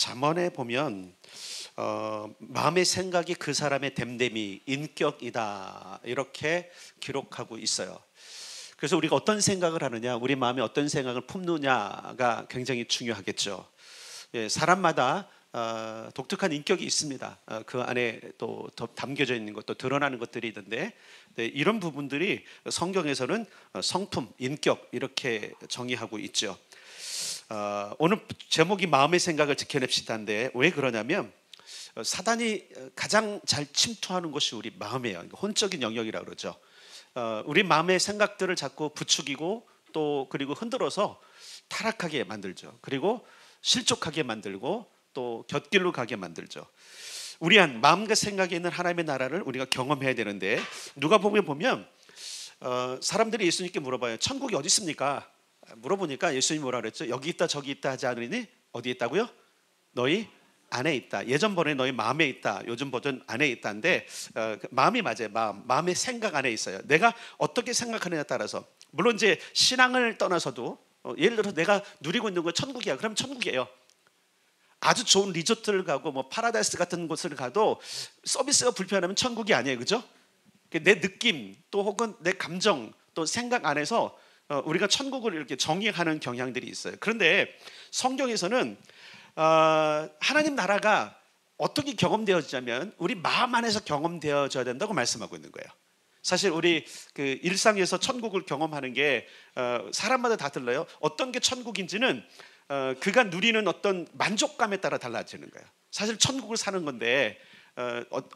잠언에 보면 마음의 생각이 그 사람의 됨됨이 인격이다 이렇게 기록하고 있어요. 그래서 우리가 어떤 생각을 하느냐, 우리 마음에 어떤 생각을 품느냐가 굉장히 중요하겠죠. 사람마다 독특한 인격이 있습니다. 그 안에 또 담겨져 있는 것, 또 드러나는 것들이 있는데, 이런 부분들이 성경에서는 성품, 인격 이렇게 정의하고 있죠. 오늘 제목이 마음의 생각을 지켜냅시다인데, 왜 그러냐면 사단이 가장 잘 침투하는 것이 우리 마음이에요. 혼적인 영역이라고 그러죠. 우리 마음의 생각들을 자꾸 부추기고 또 그리고 흔들어서 타락하게 만들죠. 그리고 실족하게 만들고 또 곁길로 가게 만들죠. 우리 안 마음과 생각에 있는 하나님의 나라를 우리가 경험해야 되는데, 누가복음에 보면 사람들이 예수님께 물어봐요. 천국이 어디 있습니까? 물어보니까 예수님이 뭐라 그랬죠? 여기 있다 저기 있다 하지 않으니 어디 있다고요? 너희 안에 있다. 예전 버전에 너희 마음에 있다. 요즘 버전 안에 있다인데 마음이 맞아요. 마음의 생각 안에 있어요. 내가 어떻게 생각하느냐에 따라서, 물론 이제 신앙을 떠나서도 예를 들어서 내가 누리고 있는 거 천국이야. 그럼 천국이에요. 아주 좋은 리조트를 가고 뭐 파라다이스 같은 곳을 가도 서비스가 불편하면 천국이 아니에요. 그죠? 내 느낌 또 혹은 내 감정 또 생각 안에서 우리가 천국을 이렇게 정의하는 경향들이 있어요. 그런데 성경에서는 하나님 나라가 어떻게 경험되어지냐면 우리 마음 안에서 경험되어져야 된다고 말씀하고 있는 거예요. 사실 우리 그 일상에서 천국을 경험하는 게 사람마다 다 달라요. 어떤 게 천국인지는 그가 누리는 어떤 만족감에 따라 달라지는 거예요. 사실 천국을 사는 건데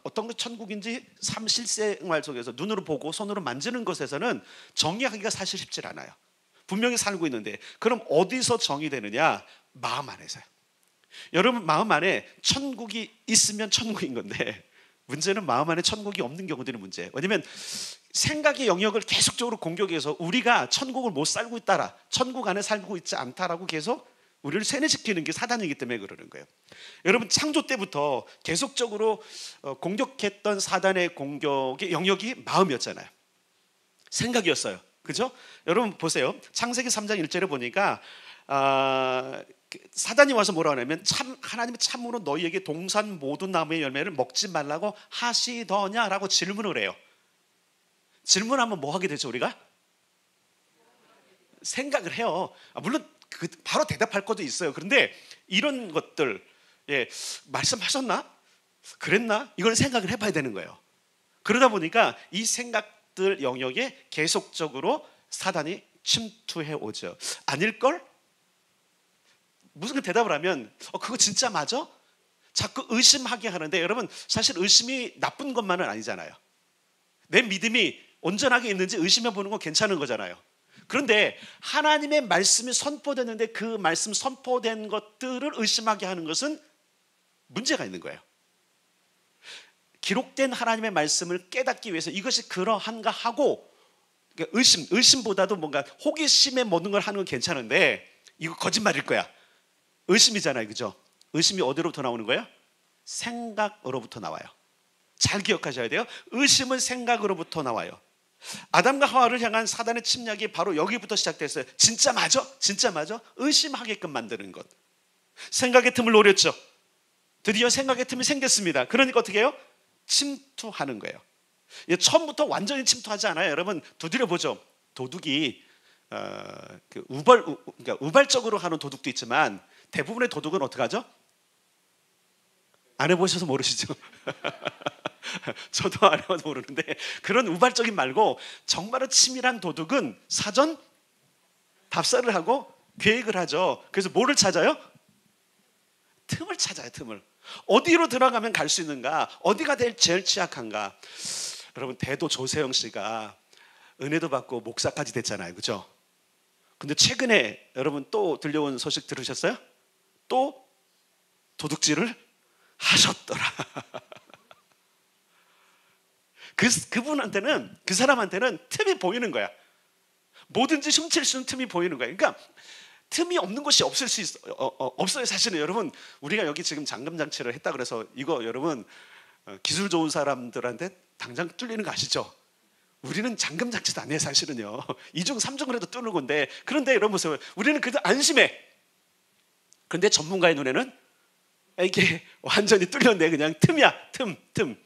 어떤 게 천국인지 삶 실생활 속에서 눈으로 보고 손으로 만지는 것에서는 정의하기가 사실 쉽지 않아요. 분명히 살고 있는데, 그럼 어디서 정의되느냐? 마음 안에서요. 여러분 마음 안에 천국이 있으면 천국인 건데, 문제는 마음 안에 천국이 없는 경우들이 문제예요. 왜냐하면 생각의 영역을 계속적으로 공격해서 우리가 천국을 못 살고 있다라, 천국 안에 살고 있지 않다라고 계속 우리를 세뇌시키는 게 사단이기 때문에 그러는 거예요. 여러분 창조 때부터 계속적으로 공격했던 사단의 공격의 영역이 마음이었잖아요. 생각이었어요. 그죠? 여러분 보세요. 창세기 3장 1절에 보니까 사단이 와서 뭐라 하냐면 하나님이 참으로 너희에게 동산 모든 나무의 열매를 먹지 말라고 하시더냐라고 질문을 해요. 질문하면 뭐 하게 되죠? 우리가 생각을 해요. 물론 바로 대답할 것도 있어요. 그런데 이런 것들, 말씀하셨나? 그랬나? 이걸 생각을 해봐야 되는 거예요. 그러다 보니까 이 생각들 영역에 계속적으로 사단이 침투해 오죠. 아닐걸? 무슨 대답을 하면 그거 진짜 맞아? 자꾸 의심하게 하는데, 여러분 사실 의심이 나쁜 것만은 아니잖아요. 내 믿음이 온전하게 있는지 의심해 보는 건 괜찮은 거잖아요. 그런데 하나님의 말씀이 선포됐는데 그 말씀 선포된 것들을 의심하게 하는 것은 문제가 있는 거예요. 기록된 하나님의 말씀을 깨닫기 위해서 이것이 그러한가 하고, 의심보다도 뭔가 호기심에 모든 걸 하는 건 괜찮은데 이거 거짓말일 거야. 의심이잖아요. 그죠? 의심이 어디로부터 나오는 거예요? 생각으로부터 나와요. 잘 기억하셔야 돼요. 의심은 생각으로부터 나와요. 아담과 하와를 향한 사단의 침략이 바로 여기부터 시작됐어요. 진짜 맞아? 진짜 맞아? 의심하게끔 만드는 것. 생각의 틈을 노렸죠. 드디어 생각의 틈이 생겼습니다. 그러니까 어떻게 해요? 침투하는 거예요. 처음부터 완전히 침투하지 않아요. 여러분 두드려 보죠. 도둑이 그러니까 우발적으로 하는 도둑도 있지만 대부분의 도둑은 어떻게 하죠? 안 해보셔서 모르시죠? 저도 안 해봐도 모르는데, 그런 우발적인 말고 정말로 치밀한 도둑은 사전 답사를 하고 계획을 하죠. 그래서 뭐를 찾아요? 틈을 찾아요. 틈을. 어디로 들어가면 갈 수 있는가? 어디가 제일 취약한가? 여러분 대도 조세영 씨가 은혜도 받고 목사까지 됐잖아요. 그죠? 근데 최근에 여러분 또 들려온 소식 들으셨어요? 또 도둑질을 하셨더라. 그분한테는, 그 사람한테는 틈이 보이는 거야. 뭐든지 훔칠 수 있는 틈이 보이는 거야. 그러니까 틈이 없는 곳이 없어요. 사실은 여러분 우리가 여기 지금 잠금 장치를 했다 그래서 이거 여러분 기술 좋은 사람들한테 당장 뚫리는 거 아시죠? 우리는 잠금 장치도 안 해요. 사실은요. 2중 3중을 해도 뚫는 건데, 그런데 여러분 보세요. 우리는 그래도 안심해. 그런데 전문가의 눈에는 이게 완전히 뚫렸네. 그냥 틈이야. 틈.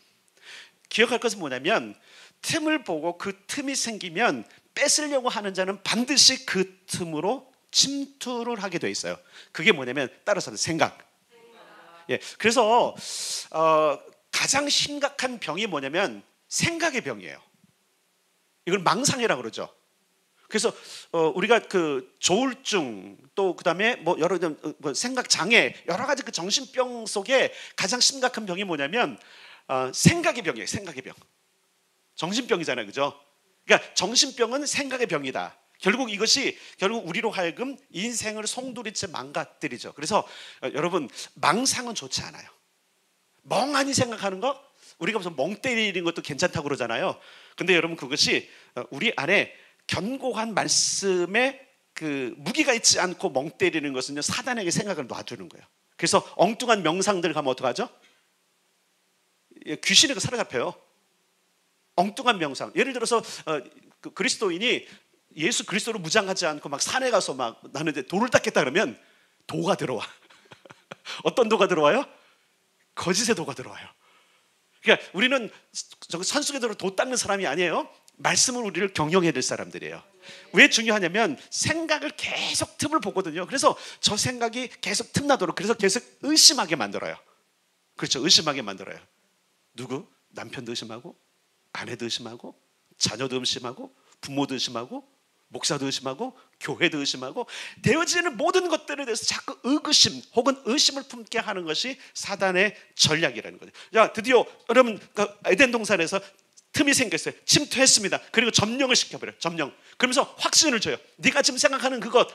기억할 것은 뭐냐면 틈을 보고 그 틈이 생기면 뺏으려고 하는 자는 반드시 그 틈으로 침투를 하게 돼 있어요. 그게 뭐냐면 따라서는 생각. 예, 그래서 가장 심각한 병이 뭐냐면 생각의 병이에요. 이걸 망상이라고 그러죠. 그래서 우리가 그 조울증 또 그다음에 뭐 여러 생각 장애 여러 가지 그 정신병 속에 가장 심각한 병이 뭐냐면 생각의 병이에요. 생각의 병. 정신병이잖아요, 그죠? 그러니까 정신병은 생각의 병이다. 결국 우리로 하여금 인생을 송두리째 망가뜨리죠. 그래서 여러분 망상은 좋지 않아요. 멍하니 생각하는 거 우리가 무슨 멍 때리는 것도 괜찮다고 그러잖아요. 근데 여러분 그것이 우리 안에 견고한 말씀에 그 무기가 있지 않고 멍 때리는 것은요 사단에게 생각을 놔두는 거예요. 그래서 엉뚱한 명상들 가면 어떡하죠? 귀신에게 사로잡혀요. 엉뚱한 명상. 예를 들어서 그 그리스도인이 예수 그리스도로 무장하지 않고 막 산에 가서 막 나는 이제 돌을 닦겠다 그러면 도가 들어와. 어떤 도가 들어와요? 거짓의 도가 들어와요. 그러니까 우리는 산속에서 도 닦는 사람이 아니에요. 말씀을 우리를 경영해야 될 사람들이에요. 왜 중요하냐면 생각을 계속 틈을 보거든요. 그래서 저 생각이 계속 틈나도록 그래서 계속 의심하게 만들어요. 그렇죠. 의심하게 만들어요. 누구? 남편도 의심하고 아내도 의심하고 자녀도 의심하고 부모도 의심하고 목사도 의심하고 교회도 의심하고 되어지는 모든 것들에 대해서 자꾸 의구심 혹은 의심을 품게 하는 것이 사단의 전략이라는 거죠. 자, 드디어 여러분 에덴 동산에서 틈이 생겼어요. 침투했습니다. 그리고 점령을 시켜버려요. 점령. 그러면서 확신을 줘요. 네가 지금 생각하는 그것.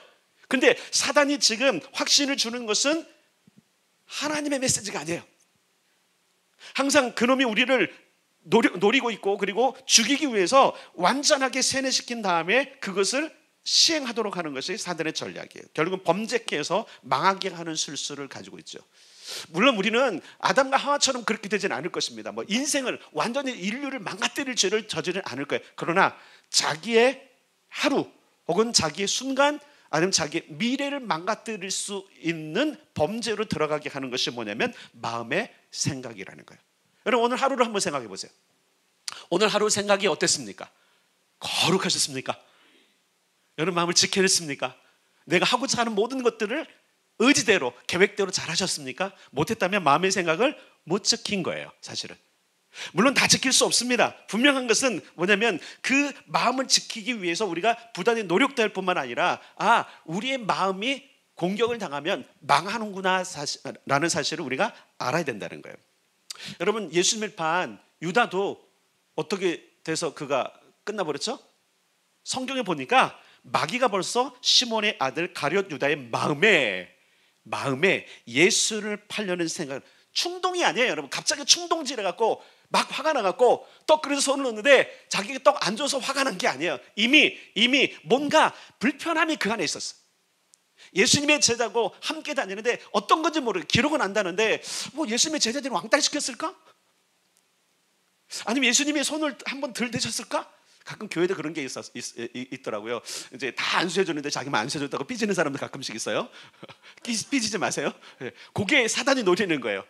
근데 사단이 지금 확신을 주는 것은 하나님의 메시지가 아니에요. 항상 그놈이 우리를 노리고 있고 그리고 죽이기 위해서 완전하게 세뇌시킨 다음에 그것을 시행하도록 하는 것이 사단의 전략이에요. 결국은 범죄케 해서 망하게 하는 술수를 가지고 있죠. 물론 우리는 아담과 하와처럼 그렇게 되지는 않을 것입니다. 뭐 인생을 완전히 인류를 망가뜨릴 죄를 저지르지 않을 거예요. 그러나 자기의 하루 혹은 자기의 순간 아니면 자기의 미래를 망가뜨릴 수 있는 범죄로 들어가게 하는 것이 뭐냐면 마음의 생각이라는 거예요. 여러분 오늘 하루를 한번 생각해 보세요. 오늘 하루 생각이 어땠습니까? 거룩하셨습니까? 여러분 마음을 지켜냈습니까? 내가 하고자 하는 모든 것들을 의지대로 계획대로 잘 하셨습니까? 못했다면 마음의 생각을 못 지킨 거예요. 사실은 물론 다 지킬 수 없습니다. 분명한 것은 뭐냐면 그 마음을 지키기 위해서 우리가 부단히 노력도 할 뿐만 아니라 우리의 마음이 공격을 당하면 망하는구나 라는 사실을 우리가 알아야 된다는 거예요. 여러분 예수님을 판 유다도 어떻게 돼서 그가 끝나버렸죠? 성경에 보니까 마귀가 벌써 시몬의 아들 가룟 유다의 마음에 예수를 팔려는 생각, 충동이 아니에요. 여러분 갑자기 충동질해 갖고 막 화가 나갖고 떡 그릇에 손을 넣는데 자기가 떡 안 줘서 화가 난 게 아니에요. 이미 뭔가 불편함이 그 안에 있었어. 예수님의 제자고 함께 다니는데 어떤 건지 모르고 기록은 안다는데 뭐 예수님의 제자들이 왕따시켰을까? 아니면 예수님의 손을 한번 들대셨을까? 가끔 교회도 그런 게 있더라고요. 이제 다 안수해줬는데 자기만 안수해줬다고 삐지는 사람들 가끔씩 있어요. 삐지지 마세요. 그게 사단이 노리는 거예요.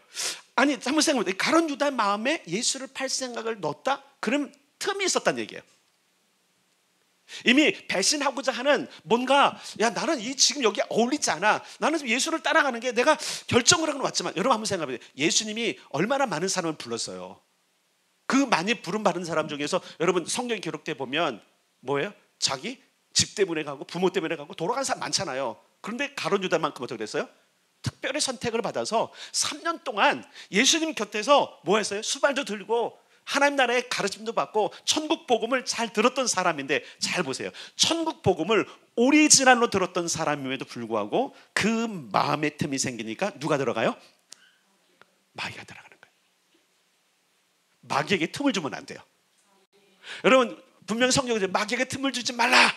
아니 한번 생각해보세요. 가룟 유다의 마음에 예수를 팔 생각을 넣었다? 그럼 틈이 있었다는 얘기예요. 이미 배신하고자 하는 뭔가 나는 지금 여기 어울리지 않아. 나는 지금 예수를 따라가는 게 내가 결정을 하고 왔지만 여러분 한번 생각해보세요. 예수님이 얼마나 많은 사람을 불렀어요. 그 많이 부름받은 사람 중에서 여러분 성경에 기록돼 보면 뭐예요? 자기 집 때문에 가고 부모 때문에 가고 돌아간 사람 많잖아요. 그런데 가룟 유다만큼 어떻게 됐어요? 특별히 선택을 받아서 3년 동안 예수님 곁에서 뭐 했어요? 수발도 들고 하나님 나라의 가르침도 받고 천국 복음을 잘 들었던 사람인데 잘 보세요. 천국 복음을 오리지널로 들었던 사람임에도 불구하고 그 마음의 틈이 생기니까 누가 들어가요? 마귀가 들어가는 거예요. 마귀에게 틈을 주면 안 돼요. 여러분 분명 성경에 마귀에게 틈을 주지 말라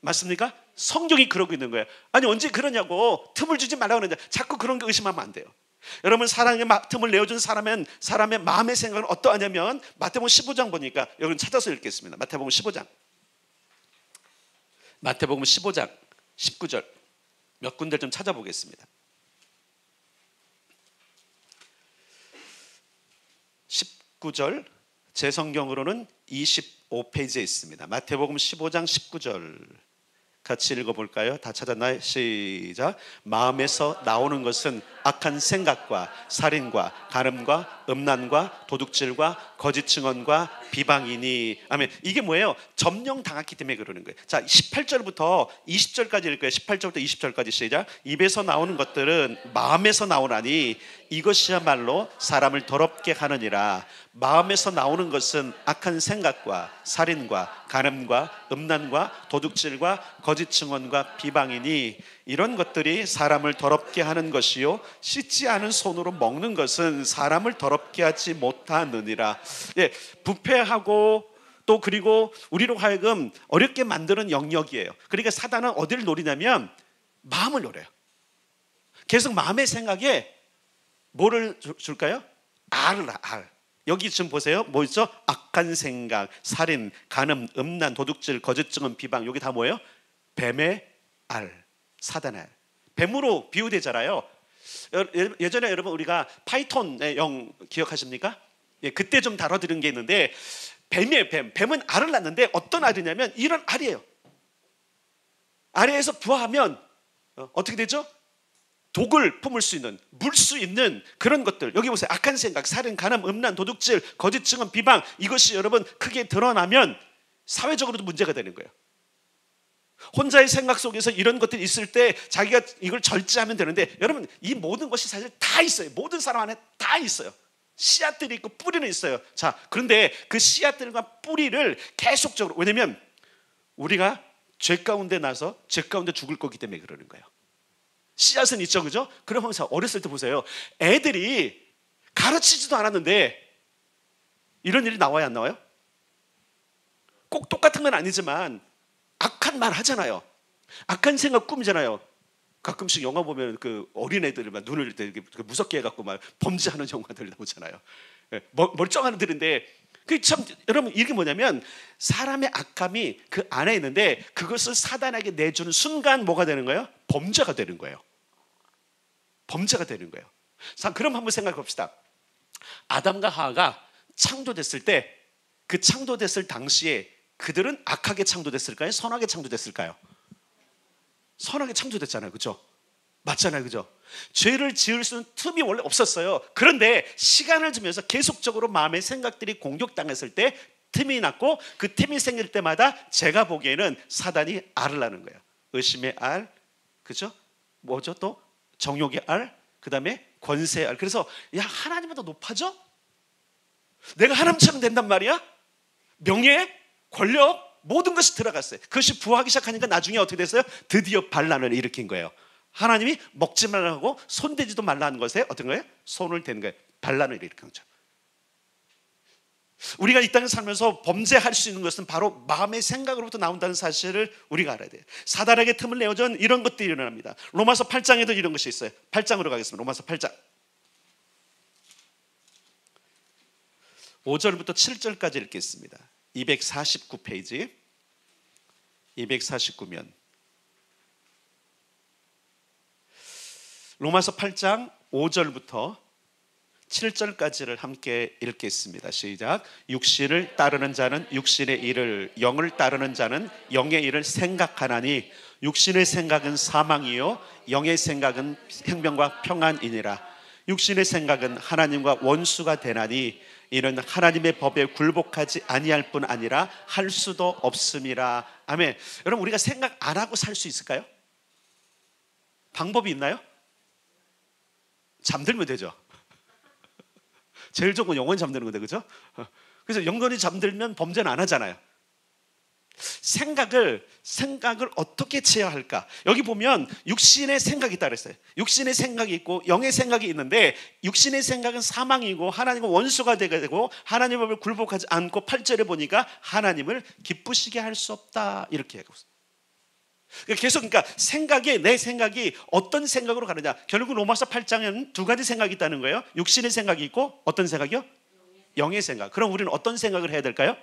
맞습니까? 성경이 그러고 있는 거예요. 아니 언제 그러냐고. 틈을 주지 말라고 그러는데 자꾸 그런 거 의심하면 안 돼요. 여러분 사랑의 틈을 내어준 사람의 마음의 생각은 어떠하냐면 마태복음 15장 보니까 여러분 찾아서 읽겠습니다. 마태복음 15장 19절 몇 군데 좀 찾아보겠습니다. 19절, 제 성경으로는 25페이지에 있습니다. 마태복음 15장 19절 같이 읽어볼까요? 다 찾았나요? 시작. 마음에서 나오는 것은 악한 생각과 살인과 간음과 음란과 도둑질과 거짓 증언과 비방이니. 아멘. 이게 뭐예요? 점령 당했기 때문에 그러는 거예요. 자, 18절부터 20절까지 읽을 거예요. 18절부터 20절까지 시작. 입에서 나오는 것들은 마음에서 나오나니 이것이야말로 사람을 더럽게 하느니라. 마음에서 나오는 것은 악한 생각과 살인과 간음과 음란과 도둑질과 거짓 증언과 비방이니 이런 것들이 사람을 더럽게 하는 것이요 씻지 않은 손으로 먹는 것은 사람을 더럽게 하지 못하느니라. 예, 부패하고 또 그리고 우리로 하여금 어렵게 만드는 영역이에요. 그러니까 사단은 어디를 노리냐면 마음을 노려요. 계속 마음의 생각에 뭐를 줄까요? 알을. 여기 지금 보세요. 뭐 있죠? 악한 생각, 살인, 간음, 음란, 도둑질, 거짓 증언, 비방. 여기 다 뭐예요? 뱀의 알, 사단의 알. 뱀으로 비유되잖아요. 예전에 여러분 우리가 파이톤의 영 기억하십니까? 예, 그때 좀 다뤄드린 게 있는데 뱀이에요. 뱀은 알을 낳는데 어떤 알이냐면 이런 알이에요. 알에서 부화하면 어떻게 되죠? 독을 품을 수 있는, 물 수 있는 그런 것들. 여기 보세요. 악한 생각, 살인, 간음, 음란, 도둑질, 거짓 증언, 비방. 이것이 여러분 크게 드러나면 사회적으로도 문제가 되는 거예요. 혼자의 생각 속에서 이런 것들이 있을 때 자기가 이걸 절제하면 되는데 여러분 이 모든 것이 사실 다 있어요. 모든 사람 안에 다 있어요. 씨앗들이 있고 뿌리는 있어요. 자, 그런데 그 씨앗들과 뿌리를 계속적으로, 왜냐면 우리가 죄 가운데 나서 죄 가운데 죽을 거기 때문에 그러는 거예요. 씨앗은 있죠, 그죠? 그러면서 어렸을 때 보세요. 애들이 가르치지도 않았는데 이런 일이 나와야 안 나와요? 꼭 똑같은 건 아니지만 악한 말 하잖아요. 악한 생각 꾸미잖아요. 가끔씩 영화 보면 그 어린애들이 막 눈을 되게 무섭게 해갖고 막 범죄하는 영화들 나오잖아요. 멀쩡한 애들인데 그 참 여러분 이게 뭐냐면 사람의 악함이 그 안에 있는데 그것을 사단에게 내주는 순간 뭐가 되는 거예요? 범죄가 되는 거예요. 범죄가 되는 거예요. 자, 그럼 한번 생각해 봅시다. 아담과 하와가 창조됐을 때 그 창조됐을 당시에 그들은 악하게 창조됐을까요? 선하게 창조됐을까요? 선하게 창조됐잖아요. 그죠? 맞잖아요. 그죠? 죄를 지을 수 있는 틈이 원래 없었어요. 그런데 시간을 주면서 계속적으로 마음의 생각들이 공격당했을 때 틈이 났고 그 틈이 생길 때마다 제가 보기에는 사단이 알을 낳는 거예요. 의심의 알, 그죠? 뭐죠? 또 정욕의 알, 그 다음에 권세의 알. 그래서 야, 하나님보다 높아져? 내가 하나님처럼 된단 말이야? 명예, 권력, 모든 것이 들어갔어요. 그것이 부하기 시작하니까 나중에 어떻게 됐어요? 드디어 반란을 일으킨 거예요. 하나님이 먹지 말라고 손대지도 말라는 것에 어떤 거예요? 손을 댄 거예요. 반란을 일으킨 거죠. 우리가 이 땅에 살면서 범죄할 수 있는 것은 바로 마음의 생각으로부터 나온다는 사실을 우리가 알아야 돼요. 사단에게 틈을 내어준 이런 것들이 일어납니다. 로마서 8장에도 이런 것이 있어요. 8장으로 가겠습니다. 로마서 8장 5절부터 7절까지 읽겠습니다. 249페이지 249면 로마서 8장 5절부터 7절까지를 함께 읽겠습니다. 시작. 육신을 따르는 자는 육신의 일을, 영을 따르는 자는 영의 일을 생각하나니 육신의 생각은 사망이요 영의 생각은 생명과 평안이니라. 육신의 생각은 하나님과 원수가 되나니 이는 하나님의 법에 굴복하지 아니할 뿐 아니라 할 수도 없음이라. 아멘. 여러분 우리가 생각 안 하고 살 수 있을까요? 방법이 있나요? 잠들면 되죠. 제일 좋은 건 영원히 잠드는 건데, 그죠? 그래서 영원히 잠들면 범죄는 안 하잖아요. 생각을 어떻게 제어할까? 여기 보면 육신의 생각이 있다고 했어요. 육신의 생각이 있고 영의 생각이 있는데 육신의 생각은 사망이고 하나님과 원수가 되고 하나님의 법을 굴복하지 않고 8절에 보니까 하나님을 기쁘시게 할 수 없다 이렇게 하고 있어요. 계속 그러니까 내 생각이 어떤 생각으로 가느냐. 결국 로마서 8장에는 두 가지 생각이 있다는 거예요. 육신의 생각이 있고 어떤 생각이요? 영의 생각. 그럼 우리는 어떤 생각을 해야 될까요?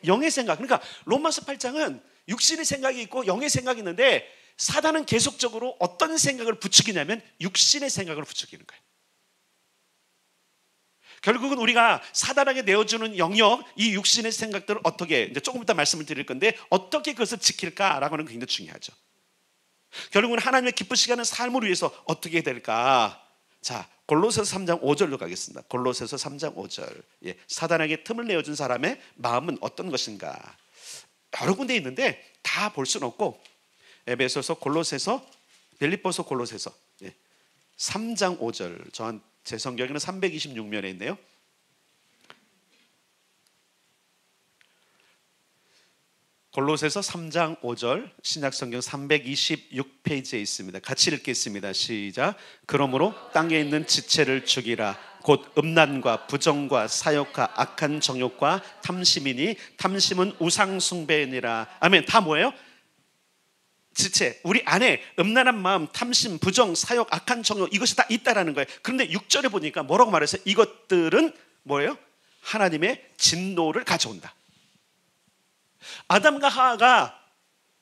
영의 생각. 그러니까 로마서 8장은 육신의 생각이 있고 영의 생각이 있는데 사단은 계속적으로 어떤 생각을 부추기냐면 육신의 생각을 부추기는 거예요. 결국은 우리가 사단에게 내어주는 영역, 이 육신의 생각들을 어떻게, 이제 조금 이따 말씀을 드릴 건데 어떻게 그것을 지킬까라고 하는 게 굉장히 중요하죠. 결국은 하나님의 기쁘시게 하는 삶을 위해서 어떻게 해야 될까? 자, 골로새서 3장 5절로 가겠습니다. 골로새서 3장 5절. 예, 사단에게 틈을 내어준 사람의 마음은 어떤 것인가? 여러 군데 있는데 다 볼 수는 없고, 에베소서, 골로새서, 빌립보서, 골로새서, 예, 3장 5절. 제 성경에는 326면에 있네요. 골로새서 3장 5절, 신약성경 326페이지에 있습니다. 같이 읽겠습니다. 시작. 그러므로 땅에 있는 지체를 죽이라. 곧 음란과 부정과 사욕과 악한 정욕과 탐심이니 탐심은 우상 숭배니라. 아멘. 다 뭐예요? 지체, 우리 안에 음란한 마음, 탐심, 부정, 사욕, 악한 정욕, 이것이 다 있다라는 거예요. 그런데 6절에 보니까 뭐라고 말했어요? 이것들은 뭐예요? 하나님의 진노를 가져온다. 아담과 하와가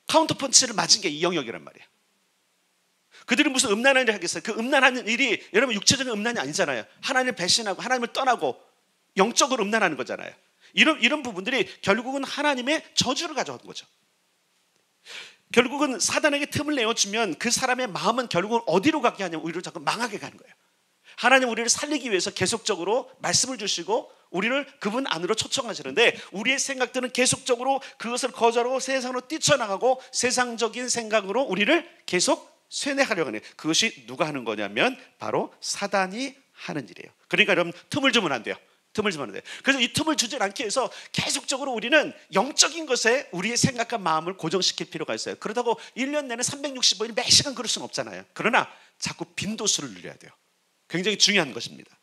카운터펀치를 맞은 게 이 영역이란 말이에요. 그들이 무슨 음란한 일을 하겠어요? 그 음란한 일이 여러분 육체적인 음란이 아니잖아요. 하나님을 배신하고 하나님을 떠나고 영적으로 음란하는 거잖아요. 이런 부분들이 결국은 하나님의 저주를 가져온 거죠. 결국은 사단에게 틈을 내어주면 그 사람의 마음은 결국은 어디로 가게 하냐면 우리를 자꾸 망하게 가는 거예요. 하나님 우리를 살리기 위해서 계속적으로 말씀을 주시고 우리를 그분 안으로 초청하시는데 우리의 생각들은 계속적으로 그것을 거절하고 세상으로 뛰쳐나가고 세상적인 생각으로 우리를 계속 쇠뇌하려고 하는, 그것이 누가 하는 거냐면 바로 사단이 하는 일이에요. 그러니까 여러분 틈을 주면 안 돼요. 틈을 주면 안 돼요. 그래서 이 틈을 주지 않기 위해서 계속적으로 우리는 영적인 것에 우리의 생각과 마음을 고정시킬 필요가 있어요. 그렇다고 1년 내내 365일 매 시간 그럴 수는 없잖아요. 그러나 자꾸 빈도수를 늘려야 돼요. 굉장히 중요한 것입니다.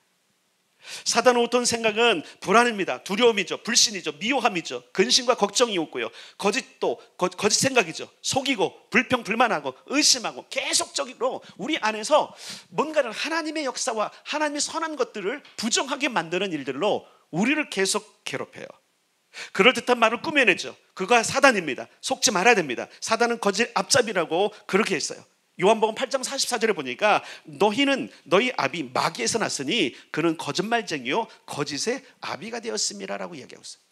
사단의 어떤 생각은 불안입니다. 두려움이죠. 불신이죠. 미워함이죠. 근심과 걱정이 오고요. 거짓도 거짓 생각이죠. 속이고 불평 불만하고 의심하고 계속적으로 우리 안에서 뭔가를 하나님의 역사와 하나님의 선한 것들을 부정하게 만드는 일들로 우리를 계속 괴롭혀요. 그럴듯한 말을 꾸며내죠. 그가 사단입니다. 속지 말아야 됩니다. 사단은 거짓 앞잡이라고 그렇게 했어요. 요한복음 8장 44절에 보니까 너희는 너희 아비 마귀에서 났으니 그는 거짓말쟁이요 거짓의 아비가 되었습니다 라고 이야기하고 있어요.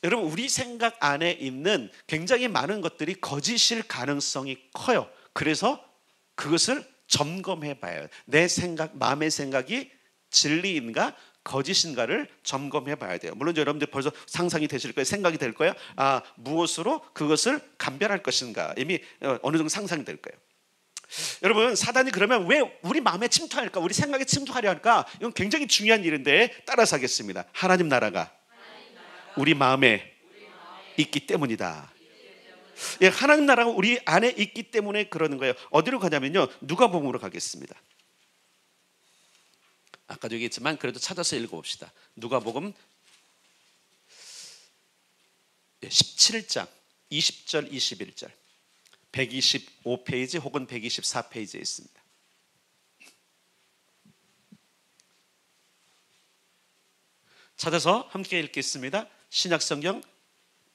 여러분 우리 생각 안에 있는 굉장히 많은 것들이 거짓일 가능성이 커요. 그래서 그것을 점검해 봐요. 내 생각, 마음의 생각이 진리인가 거짓인가를 점검해 봐야 돼요. 물론 여러분들 벌써 상상이 되실 거예요. 생각이 될 거예요. 무엇으로 그것을 감별할 것인가 이미 어느 정도 상상이 될 거예요. 여러분 사단이 그러면 왜 우리 마음에 침투할까? 우리 생각에 침투하려 할까? 이건 굉장히 중요한 일인데 따라서 하겠습니다. 하나님 나라가 우리 마음에 있기 때문이다. 예, 하나님 나라가 우리 안에 있기 때문에 그러는 거예요. 어디로 가냐면요 누가복음으로 가겠습니다. 아까도 얘기했지만 그래도 찾아서 읽어봅시다. 누가복음 17장 20절 21절 125페이지 혹은 124페이지에 있습니다. 찾아서 함께 읽겠습니다. 신약성경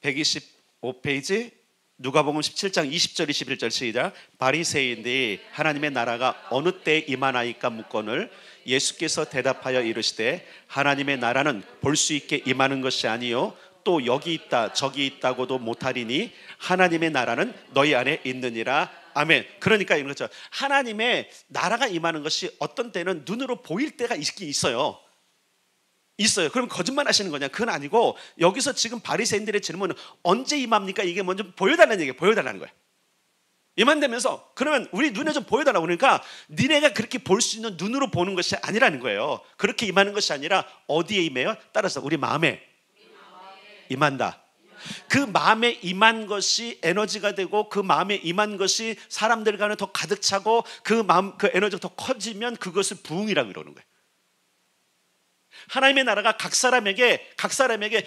125페이지 누가복음 17장 20절 21절 시작. 바리새인들이 하나님의 나라가 어느 때에 임하나이까 묻거늘 예수께서 대답하여 이르시되 하나님의 나라는 볼 수 있게 임하는 것이 아니요 또 여기 있다 저기 있다고도 못하리니 하나님의 나라는 너희 안에 있느니라. 아멘. 그러니까 이런 거죠. 하나님의 나라가 임하는 것이 어떤 때는 눈으로 보일 때가 있긴 있어요. 그럼 거짓말 하시는 거냐? 그건 아니고 여기서 지금 바리새인들의 질문은 언제 임합니까? 이게 먼저 보여달라는 얘기예요. 보여달라는 거예요. 임한다면서 그러면 우리 눈에 좀 보여달라고. 그러니까 니네가 그렇게 볼 수 있는 눈으로 보는 것이 아니라는 거예요. 그렇게 임하는 것이 아니라 어디에 임해요? 따라서 우리 마음에 임한다. 그 마음에 임한 것이 에너지가 되고 그 마음에 임한 것이 사람들과는 더 가득 차고 그 마음 그 에너지가 더 커지면 그것을 부흥이라고 이러는 거예요. 하나님의 나라가 각 사람에게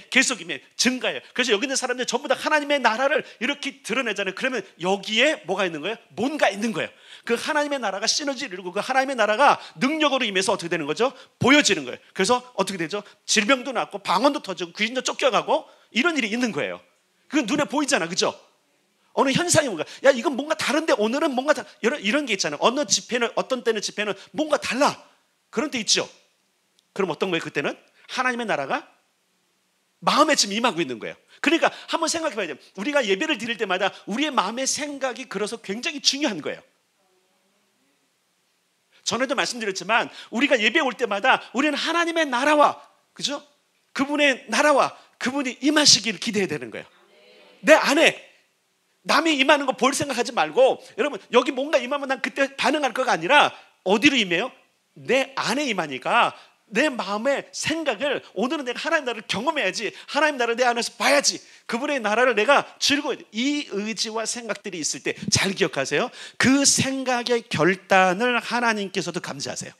계속 임해 증가해요. 그래서 여기 있는 사람들 전부 다 하나님의 나라를 이렇게 드러내잖아요. 그러면 여기에 뭐가 있는 거예요? 뭔가 있는 거예요. 그 하나님의 나라가 시너지를 이루고 그 하나님의 나라가 능력으로 임해서 어떻게 되는 거죠? 보여지는 거예요. 그래서 어떻게 되죠? 질병도 낫고 방언도 터지고 귀신도 쫓겨가고 이런 일이 있는 거예요. 그 눈에 보이잖아, 그죠? 어느 현상이 뭔가, 야 이건 뭔가 다른데 오늘은 뭔가 이런 게 있잖아요. 어떤 때는 집회는 뭔가 달라. 그런 데 있죠. 그럼 어떤 거예요? 그때는 하나님의 나라가 마음에 지금 임하고 있는 거예요. 그러니까 한번 생각해 봐야 돼요. 우리가 예배를 드릴 때마다 우리의 마음의 생각이 그래서 굉장히 중요한 거예요. 전에도 말씀드렸지만 우리가 예배 올 때마다 우리는 하나님의 나라와, 그죠? 그분의 나라와 그분이 임하시기를 기대해야 되는 거예요. 내 안에 남이 임하는 거 볼 생각하지 말고, 여러분 여기 뭔가 임하면 난 그때 반응할 거가 아니라 어디로 임해요? 내 안에 임하니까 내 마음의 생각을, 오늘은 내가 하나님 나라를 경험해야지, 하나님 나라를 내 안에서 봐야지, 그분의 나라를 내가 즐거워야 돼. 이 의지와 생각들이 있을 때 잘 기억하세요. 그 생각의 결단을 하나님께서도 감지하세요.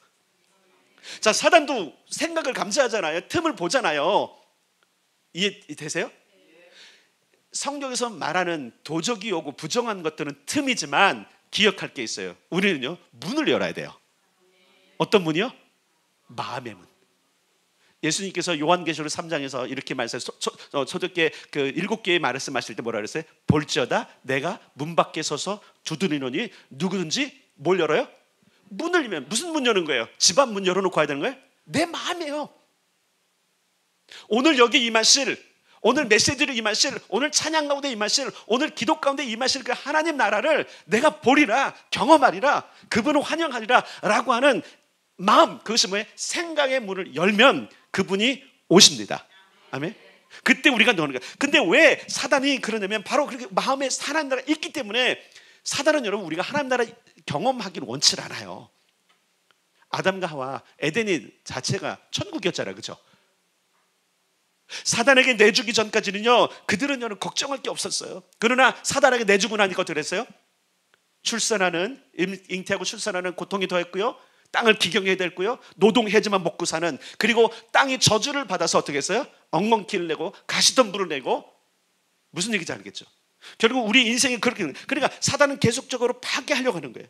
자, 사단도 생각을 감지하잖아요. 틈을 보잖아요. 이해되세요? 성경에서 말하는 도적이 오고 부정한 것들은 틈이지만 기억할 게 있어요. 우리는요, 문을 열어야 돼요. 어떤 문이요? 마음의 문. 예수님께서 요한계시록 3장에서 이렇게 말씀하셨어요. 초대교회 그 7개의 말씀하실 때 뭐라 그랬어요? 볼지어다 내가 문 밖에 서서 두드리노니 누구든지 뭘 열어요? 문을 열면. 무슨 문 여는 거예요? 집 앞 문 열어놓고 와야 되는 거예요? 내 마음이에요. 오늘 여기 임하실, 오늘 메시지를 임하실, 오늘 찬양 가운데 임하실, 오늘 기도 가운데 임하실 그 하나님 나라를 내가 보리라, 경험하리라, 그분을 환영하리라 라고 하는 마음, 그것이 뭐예요? 생각의 문을 열면 그분이 오십니다. 아멘. 그때 우리가 넣는 거예요. 근데 왜 사단이 그러냐면 바로 그렇게 마음에 하나님 나라가 있기 때문에. 사단은 여러분 우리가 하나님 나라 경험하기를 원치 않아요. 아담과 하와, 에덴이 자체가 천국이었잖아요, 그렇죠? 사단에게 내주기 전까지는요, 그들은 여러분 걱정할 게 없었어요. 그러나 사단에게 내주고 나니까 어떻게 됐어요? 출산하는, 잉태하고 출산하는 고통이 더했고요, 땅을 기경해야 됐고요, 노동해야지만 먹고 사는, 그리고 땅이 저주를 받아서 어떻게 했어요? 엉겅퀴를 내고 가시덤불을 내고. 무슨 얘기인지 알겠죠? 결국 우리 인생이 그렇게, 그러니까 사단은 계속적으로 파괴하려고 하는 거예요.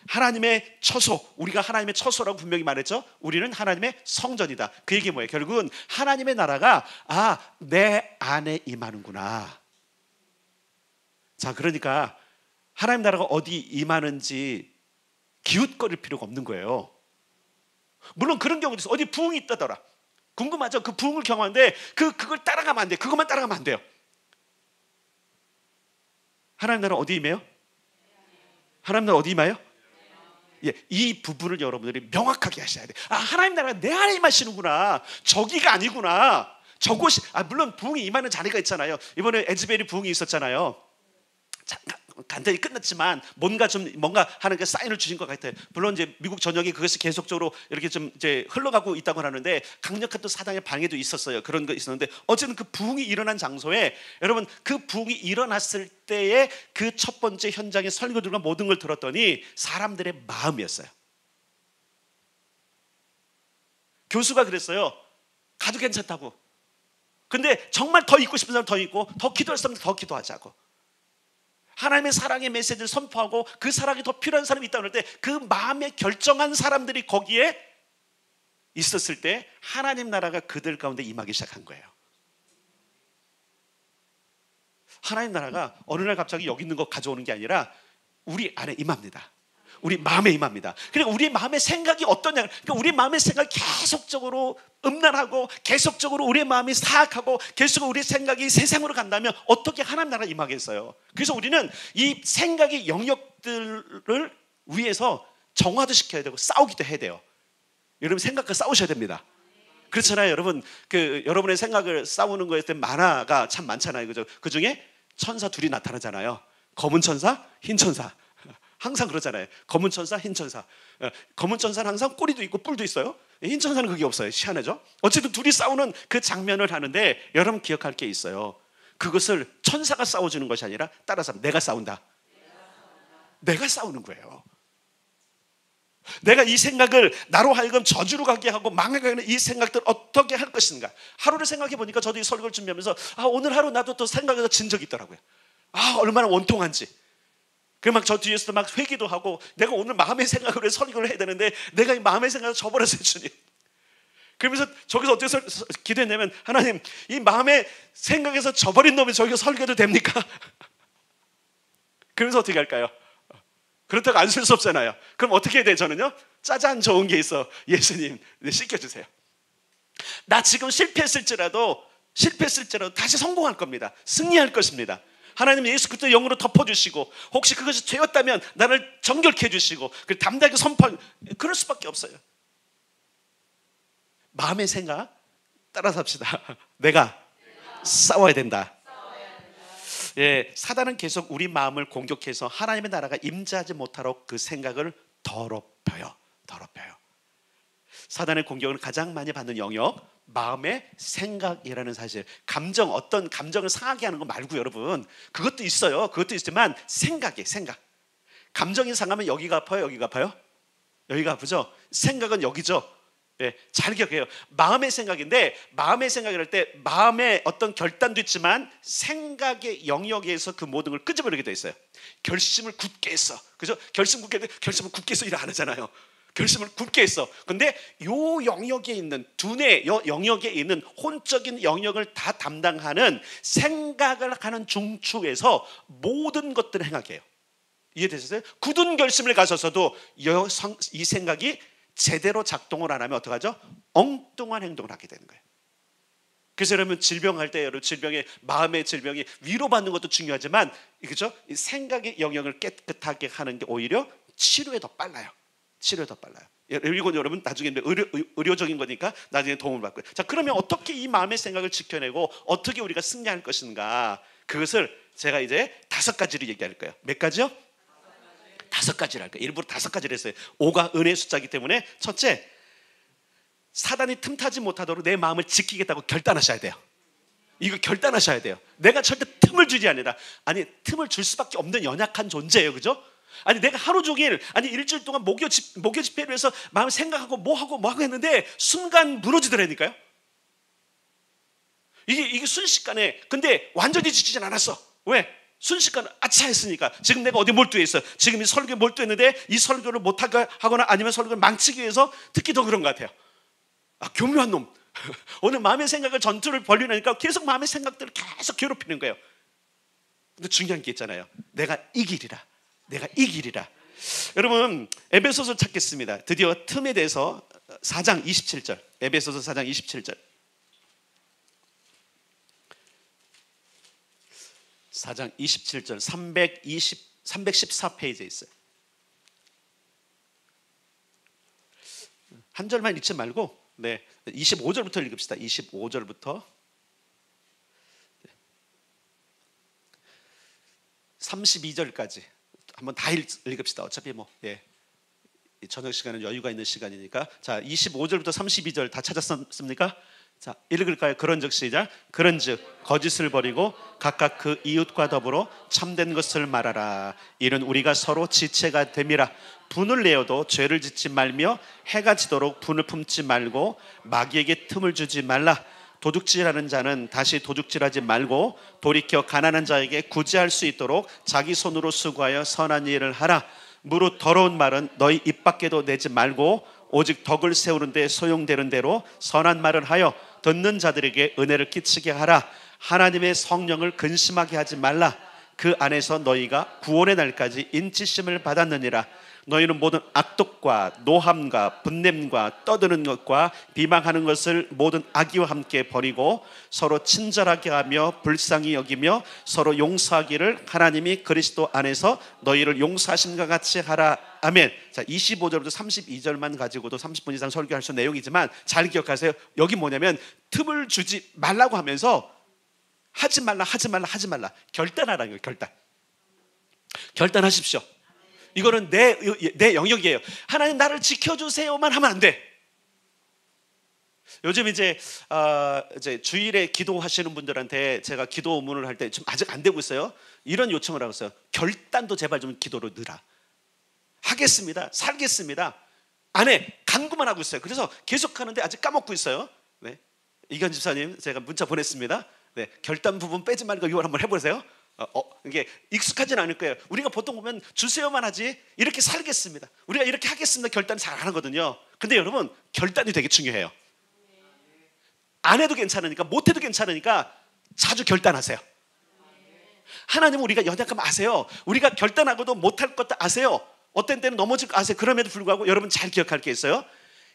하나님의 처소, 우리가 하나님의 처소라고 분명히 말했죠. 우리는 하나님의 성전이다. 그 얘기 뭐예요? 결국은 하나님의 나라가 내 안에 임하는구나. 자, 그러니까 하나님 나라가 어디 임하는지 기웃거릴 필요가 없는 거예요. 물론 그런 경우도 있어요. 어디 부흥이 있다더라. 궁금하죠? 그 부흥을 경험하는데 그걸 따라가면 안 돼요. 그것만 따라가면 안 돼요. 하나님 나라 어디 임해요? 하나님 나라 어디 임해요? 예, 이 부분을 여러분들이 명확하게 하셔야 돼요. 하나님 나라가 내 안에 임하시는구나. 저기가 아니구나. 저곳이, 물론 부흥이 임하는 자리가 있잖아요. 이번에 에즈벨이 부흥이 있었잖아요. 간단히 끝났지만 뭔가 하는 그 사인을 주신 것 같아요. 물론 이제 미국 전역에 그것이 계속적으로 이렇게 좀 이제 흘러가고 있다고 하는데 강력한 또 사단의 방해도 있었어요. 그런 거 있었는데 어쨌든 그 부흥이 일어난 장소에, 여러분 그 부흥이 일어났을 때의 그 첫 번째 현장의 설교들과 모든 걸 들었더니 사람들의 마음이었어요. 교수가 그랬어요. 가도 괜찮다고. 근데 정말 더 있고 싶은 사람 더 있고, 더 기도할 사람 더 기도하자고. 하나님의 사랑의 메시지를 선포하고 그 사랑이 더 필요한 사람이 있다고 할 때 그 마음에 결정한 사람들이 거기에 있었을 때 하나님 나라가 그들 가운데 임하기 시작한 거예요. 하나님 나라가 어느 날 갑자기 여기 있는 거 가져오는 게 아니라 우리 안에 임합니다. 우리 마음에 임합니다. 그러니까 우리 마음의 생각이 어떠냐, 그러니까 우리 마음의 생각이 계속적으로 음란하고 계속적으로 우리의 마음이 사악하고 계속 우리의 생각이 세상으로 간다면 어떻게 하나님 나라가 임하겠어요? 그래서 우리는 이 생각의 영역들을 위해서 정화도 시켜야 되고 싸우기도 해야 돼요. 여러분 생각과 싸우셔야 됩니다. 그렇잖아요. 여러분 여러분의 생각을 싸우는 거에 대한 만화가 참 많잖아요, 그죠? 그 중에 천사 둘이 나타나잖아요. 검은 천사, 흰 천사. 항상 그러잖아요. 검은 천사, 흰 천사. 검은 천사는 항상 꼬리도 있고 뿔도 있어요. 흰 천사는 그게 없어요. 희한하죠? 어쨌든 둘이 싸우는 그 장면을 하는데 여러분 기억할 게 있어요. 그것을 천사가 싸워주는 것이 아니라 따라서 내가 싸운다. 내가 싸우는 거예요. 내가 이 생각을 나로 하여금 저주로 가게 하고 망하게 하는 이 생각들을 어떻게 할 것인가. 하루를 생각해 보니까 저도 이 설교를 준비하면서 오늘 하루 나도 또 생각해서 진 적이 있더라고요. 얼마나 원통한지. 막 저 뒤에서도 막 회개도 하고, 내가 오늘 마음의 생각으로 설교를 해야 되는데 내가 이 마음의 생각을 저버렸어요, 주님. 그러면서 저기서 어떻게 기도했냐면, 하나님 이 마음의 생각에서 저버린 놈이 저기서 설교도 됩니까? 그러면서 어떻게 할까요? 그렇다고 안 쓸 수 없잖아요. 그럼 어떻게 해야 돼요? 저는요, 짜잔 좋은 게 있어. 예수님 씻겨주세요. 나 지금 실패했을지라도 다시 성공할 겁니다. 승리할 것입니다. 하나님은 예수 그리스도 영으로 덮어주시고, 혹시 그것이 죄였다면 나를 정결케 해주시고, 담대하게 선포, 그럴 수밖에 없어요. 마음의 생각 따라서 합시다. 내가 싸워야 된다. 예, 사단은 계속 우리 마음을 공격해서 하나님의 나라가 임재하지 못하도록 그 생각을 더럽혀요. 사단의 공격을 가장 많이 받는 영역, 마음의 생각이라는 사실. 어떤 감정을 상하게 하는 거 말고 여러분, 그것도 있어요. 그것도 있지만 생각. 감정이 상하면 여기가 아파요, 여기가 아파요? 여기가 아프죠? 생각은 여기죠. 예, 잘 기억해요. 마음의 생각인데, 마음의 생각이랄 때 마음의 어떤 결단도 있지만 생각의 영역에서 그 모든 걸 끄집어내게 돼 있어요. 결심을 굳게 했어, 그죠? 결심을 굳게 해서 일 안 하잖아요. 결심을 굳게 했어. 근데 요 영역에 있는 두뇌 영역에 있는 혼적인 영역을 다 담당하는 생각을 하는 중추에서 모든 것들을 행하게 해요. 이해되셨어요? 굳은 결심을 가져서도 이 생각이 제대로 작동을 안 하면 어떡하죠? 엉뚱한 행동을 하게 되는 거예요. 그래서 여러분 질병할 때, 마음의 질병이 위로받는 것도 중요하지만, 그렇죠? 이 생각의 영역을 깨끗하게 하는 게 오히려 치료에 더 빨라요. 이건 여러분 나중에 의료적인 거니까 나중에 도움을 받고요. 자, 그러면 어떻게 이 마음의 생각을 지켜내고 어떻게 우리가 승리할 것인가? 그것을 제가 이제 5가지를 얘기할 거예요. 몇 가지요? 5가지를 할 거예요. 일부러 5가지를 했어요. 5가 은혜의 숫자이기 때문에. 첫째, 사단이 틈타지 못하도록 내 마음을 지키겠다고 결단하셔야 돼요. 이거 결단하셔야 돼요. 내가 절대 틈을 주지 않는다. 아니, 틈을 줄 수밖에 없는 연약한 존재예요, 그죠? 아니, 내가 하루 종일, 일주일 동안 목요 집회를 해서 마음 생각하고 뭐하고 했는데 순간 무너지더라니까요. 이게 순식간에. 근데 완전히 지치진 않았어. 왜? 순식간에 아차 했으니까. 지금 내가 어디 몰두해 있어. 지금 이 설교에 몰두했는데 이 설교를 못하게 하거나 아니면 설교를 망치기 위해서 특히 더 그런 것 같아요. 교묘한 놈. 오늘 마음의 생각을 전투를 벌리니까 계속 마음의 생각들을 계속 괴롭히는 거예요. 근데 중요한 게 있잖아요. 내가 이기리라. 여러분, 에베소서 찾겠습니다. 드디어 틈에 대해서 4장 27절. 에베소서 4장 27절. 4장 27절 314페이지에 있어요. 한 절만 읽지 말고 25절부터 읽읍시다. 25절부터 32절까지 한번 다 읽읍시다. 어차피 저녁 시간은 여유가 있는 시간이니까. 자, 25절부터 32절 다 찾았습니까? 자, 읽을까요? 그런즉 시작. 그런즉 거짓을 버리고 각각 그 이웃과 더불어 참된 것을 말하라. 이는 우리가 서로 지체가 됨이라. 분을 내어도 죄를 짓지 말며 해가 지도록 분을 품지 말고 마귀에게 틈을 주지 말라. 도둑질하는 자는 다시 도둑질하지 말고 돌이켜 가난한 자에게 구제할 수 있도록 자기 손으로 수고하여 선한 일을 하라. 무릇 더러운 말은 너희 입 밖에도 내지 말고 오직 덕을 세우는데 소용되는 대로 선한 말을 하여 듣는 자들에게 은혜를 끼치게 하라. 하나님의 성령을 근심하게 하지 말라. 그 안에서 너희가 구원의 날까지 인치심을 받았느니라. 너희는 모든 악독과 노함과 분냄과 떠드는 것과 비방하는 것을 모든 악의와 함께 버리고 서로 친절하게 하며 불쌍히 여기며 서로 용서하기를 하나님이 그리스도 안에서 너희를 용서하심과 같이 하라. 아멘. 자, 25절부터 32절만 가지고도 30분 이상 설교할 수 있는 내용이지만 잘 기억하세요. 여기 뭐냐면 틈을 주지 말라고 하면서 하지 말라 결단하라는 거예요. 결단하십시오. 이거는 내 영역이에요. 하나님 나를 지켜주세요만 하면 안 돼. 요즘 이제 주일에 기도하시는 분들한테 제가 기도 의문을 할 때 좀 아직 안 되고 있어요. 이런 요청을 하고 있어요. 결단도 제발 좀 기도로 넣으라. 하겠습니다. 살겠습니다. 안 해. 간구만 하고 있어요. 그래서 계속 하는데 아직 까먹고 있어요. 네. 이견 집사님 제가 문자 보냈습니다. 네. 결단 부분 빼지 말고 이걸 한번 해보세요. 이게 익숙하진 않을 거예요. 우리가 보통 보면 주세요만 하지 이렇게 살겠습니다, 우리가 이렇게 하겠습니다 결단 잘 안 하거든요. 근데 여러분 결단이 되게 중요해요. 안 해도 괜찮으니까 못 해도 괜찮으니까 자주 결단하세요. 하나님은 우리가 연약하면 아세요. 우리가 결단하고도 못할 것도 아세요. 어떤 때는 넘어질 거 아세요. 그럼에도 불구하고 여러분 잘 기억할 게 있어요.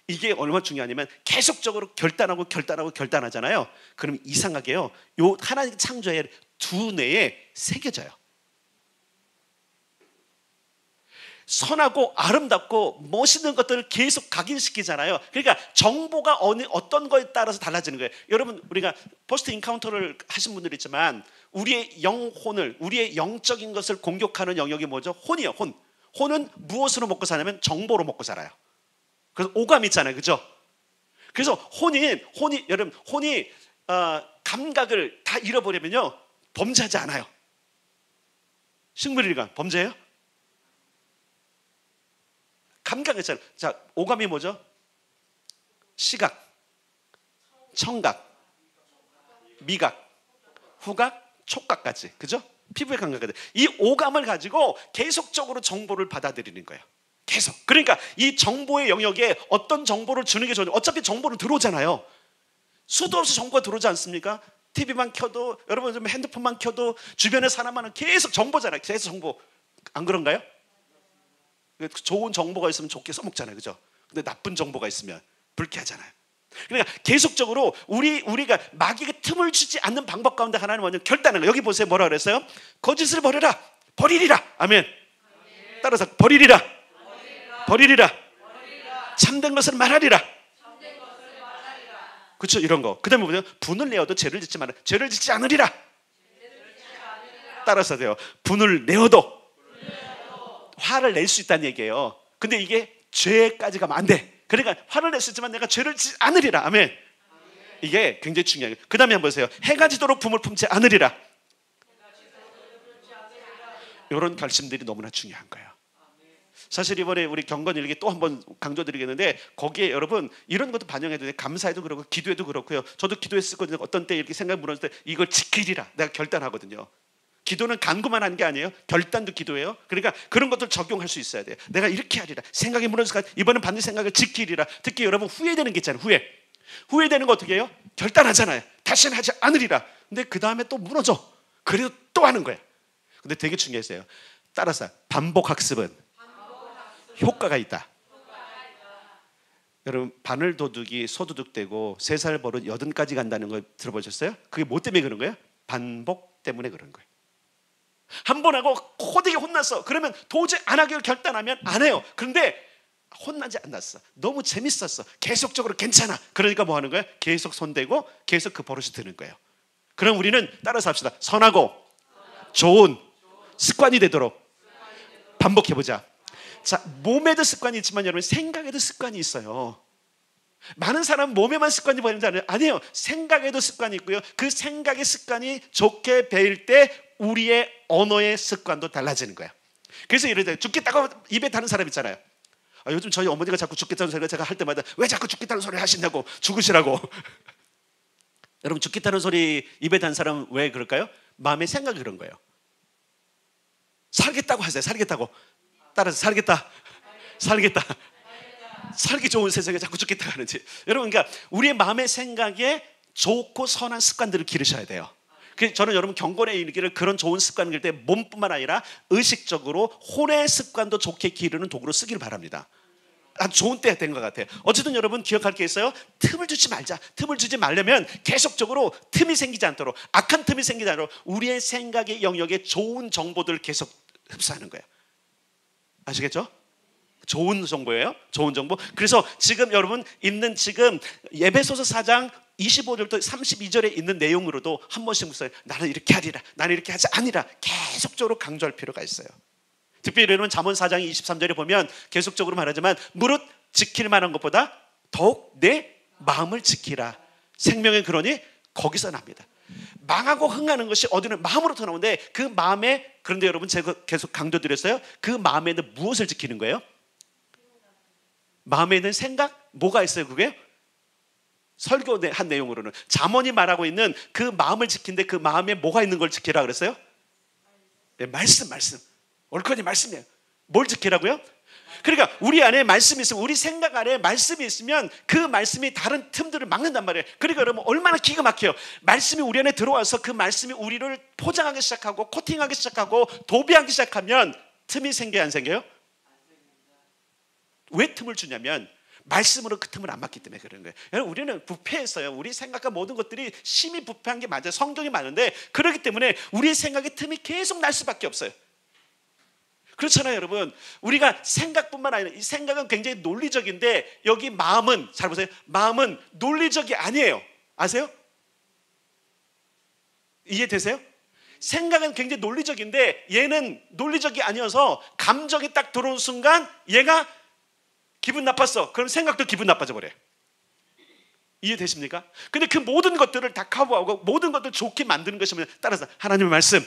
이게 얼마나 중요하냐면 계속적으로 결단하잖아요. 그럼 이상하게요, 요 하나님 창조의 두뇌에 새겨져요. 선하고 아름답고 멋있는 것들을 계속 각인시키잖아요. 그러니까 정보가 어떤 거에 따라서 달라지는 거예요. 여러분, 우리가 포스트 인카운터를 하신 분들 있지만 우리의 영혼을, 우리의 영적인 것을 공격하는 영역이 뭐죠? 혼이에요. 혼은 무엇으로 먹고 사냐면 정보로 먹고 살아요. 그래서 오감 있잖아요, 그죠? 그래서 여러분, 혼이 감각을 다 잃어버리면요 범죄하지 않아요. 식물일관 범죄예요? 감각 있잖아요. 자, 오감이 뭐죠? 시각, 청각, 미각, 후각, 촉각까지, 그죠? 피부의 감각까지. 이 오감을 가지고 계속적으로 정보를 받아들이는 거예요. 계속. 그러니까 이 정보의 영역에 어떤 정보를 주는 게 좋은지, 어차피 정보는 들어오잖아요. 수도 없이 정보가 들어오지 않습니까? TV만 켜도, 여러분 좀 핸드폰만 켜도 주변의 사람만은 계속 정보잖아요. 계속 정보. 안 그런가요? 좋은 정보가 있으면 좋게 써먹잖아요, 그죠? 근데 나쁜 정보가 있으면 불쾌하잖아요. 그러니까 계속적으로 우리가 마귀가 틈을 주지 않는 방법 가운데 하나는 뭐냐면 결단하는 거예요. 여기 보세요, 뭐라 그랬어요? 거짓을 버리리라. 아멘. 따라서 버리리라. 참된 것을 말하리라. 그렇죠, 이런 거. 그 다음에 뭐냐? 분을 내어도 죄를 짓지 마라. 죄를 짓지 않으리라. 따라서 돼요. 분을 내어도 화를 낼 수 있다는 얘기예요. 근데 이게 죄까지 가면 안 돼. 그러니까 화를 낼 수 있지만 내가 죄를 짓지 않으리라. 아멘. 이게 굉장히 중요해요. 그 다음에 한번 보세요. 해가 지도록 품을 품지 않으리라. 이런 결심들이 너무나 중요한 거예요. 사실 이번에 우리 경건일기 또 한번 강조드리겠는데, 거기에 여러분 이런 것도 반영해도 돼. 감사에도 그렇고 기도에도 그렇고요. 저도 기도했었거든요. 어떤 때 이렇게 생각이 무너질 때 이걸 지키리라 내가 결단하거든요. 기도는 간구만 하는 게 아니에요. 결단도 기도예요. 그러니까 그런 것들 적용할 수 있어야 돼요. 내가 이렇게 하리라. 생각이 무너질까? 이번엔 반드시 생각을 지키리라. 특히 여러분 후회되는 게 있잖아요. 후회되는 거 어떻게 해요? 결단하잖아요. 다시는 하지 않으리라. 근데 그 다음에 또 무너져. 그래도 또 하는 거예요. 근데 되게 중요했어요. 따라서 반복 학습은 효과가 있다. 여러분, 바늘 도둑이 소도둑되고 3살 버릇 80까지 간다는 거 들어보셨어요? 그게 뭐 때문에 그런 거예요? 반복 때문에 그런 거예요. 한 번 하고 호되게 혼났어. 그러면 도저히 안 하기로 결단하면 안 해요. 그런데 혼나지 않았어. 너무 재밌었어. 계속적으로 괜찮아. 그러니까 뭐 하는 거예요? 계속 손대고 계속 그 버릇이 드는 거예요. 그럼 우리는 따라서 합시다. 선하고 좋은 습관이 되도록 반복해보자. 자, 몸에도 습관이 있지만 여러분 생각에도 습관이 있어요. 많은 사람은 몸에만 습관이 버리는 아니에요. 생각에도 습관이 있고요. 그 생각의 습관이 좋게 배일 때 우리의 언어의 습관도 달라지는 거예요. 그래서 예를 들어 죽겠다고 입에 다는 사람 있잖아요. 요즘 저희 어머니가 자꾸 죽겠다는 소리를 제가 할 때마다 왜 자꾸 죽겠다는 소리를 하신다고, 죽으시라고. 여러분, 죽겠다는 소리 입에 단 사람은 왜 그럴까요? 마음의 생각이 그런 거예요. 살겠다고 하세요. 살겠다고. 따라서 살겠다. 살기 좋은 세상에 자꾸 죽겠다 하는지. 여러분, 그러니까 우리의 마음의 생각에 좋고 선한 습관들을 기르셔야 돼요. 그래서 저는 여러분 경건의 일기를 그런 좋은 습관을 기를 때 몸뿐만 아니라 의식적으로 혼의 습관도 좋게 기르는 도구로 쓰기를 바랍니다. 아주 좋은 때가 된 것 같아요. 어쨌든 여러분 기억할 게 있어요. 틈을 주지 말자. 틈을 주지 말려면 계속적으로 틈이 생기지 않도록, 악한 틈이 생기지 않도록 우리의 생각의 영역에 좋은 정보들을 계속 흡수하는 거예요. 아시겠죠? 좋은 정보예요. 좋은 정보. 그래서 지금 여러분 있는 지금 에베소서 4장 25절부터 32절에 있는 내용으로도 한 번씩 묵상해요. 나는 이렇게 하리라. 나는 이렇게 하지 아니라 계속적으로 강조할 필요가 있어요. 특별히 여러분 잠언 4장 23절에 보면 계속적으로 말하지만 무릇 지킬 만한 것보다 더욱 내 마음을 지키라. 생명의 근원이 거기서 납니다. 망하고 흥하는 것이 어디는 마음으로부터 나오는데 그 마음에, 그런데 여러분 제가 계속 강조드렸어요. 그 마음에는 무엇을 지키는 거예요? 마음에 있는 생각? 뭐가 있어요 그게? 설교한 내용으로는 잠언이 말하고 있는 그 마음을 지킨데 그 마음에 뭐가 있는 걸 지키라 그랬어요? 네, 말씀. 옳거니 말씀이에요. 뭘 지키라고요? 그러니까 우리 안에 말씀이 있으면, 우리 생각 안에 말씀이 있으면 그 말씀이 다른 틈들을 막는단 말이에요. 그러니까 여러분 얼마나 기가 막혀요. 말씀이 우리 안에 들어와서 그 말씀이 우리를 포장하기 시작하고 코팅하기 시작하고 도배하기 시작하면 틈이 생겨요 안 생겨요? 왜 틈을 주냐면 말씀으로 그 틈을 안 막기 때문에 그런 거예요. 여러분, 우리는 부패했어요. 우리 생각과 모든 것들이 심히 부패한 게 맞아요. 성경이 많은데 그렇기 때문에 우리의 생각의 틈이 계속 날 수밖에 없어요. 그렇잖아요, 여러분. 우리가 생각뿐만 아니라 이 생각은 굉장히 논리적인데 여기 마음은, 잘 보세요, 마음은 논리적이 아니에요. 아세요? 이해되세요? 생각은 굉장히 논리적인데 얘는 논리적이 아니어서 감정이 딱 들어온 순간 얘가 기분 나빴어. 그럼 생각도 기분 나빠져 버려요. 이해되십니까? 근데 그 모든 것들을 다 커버하고 모든 것들을 좋게 만드는 것이 뭐냐? 따라서 하나님의 말씀,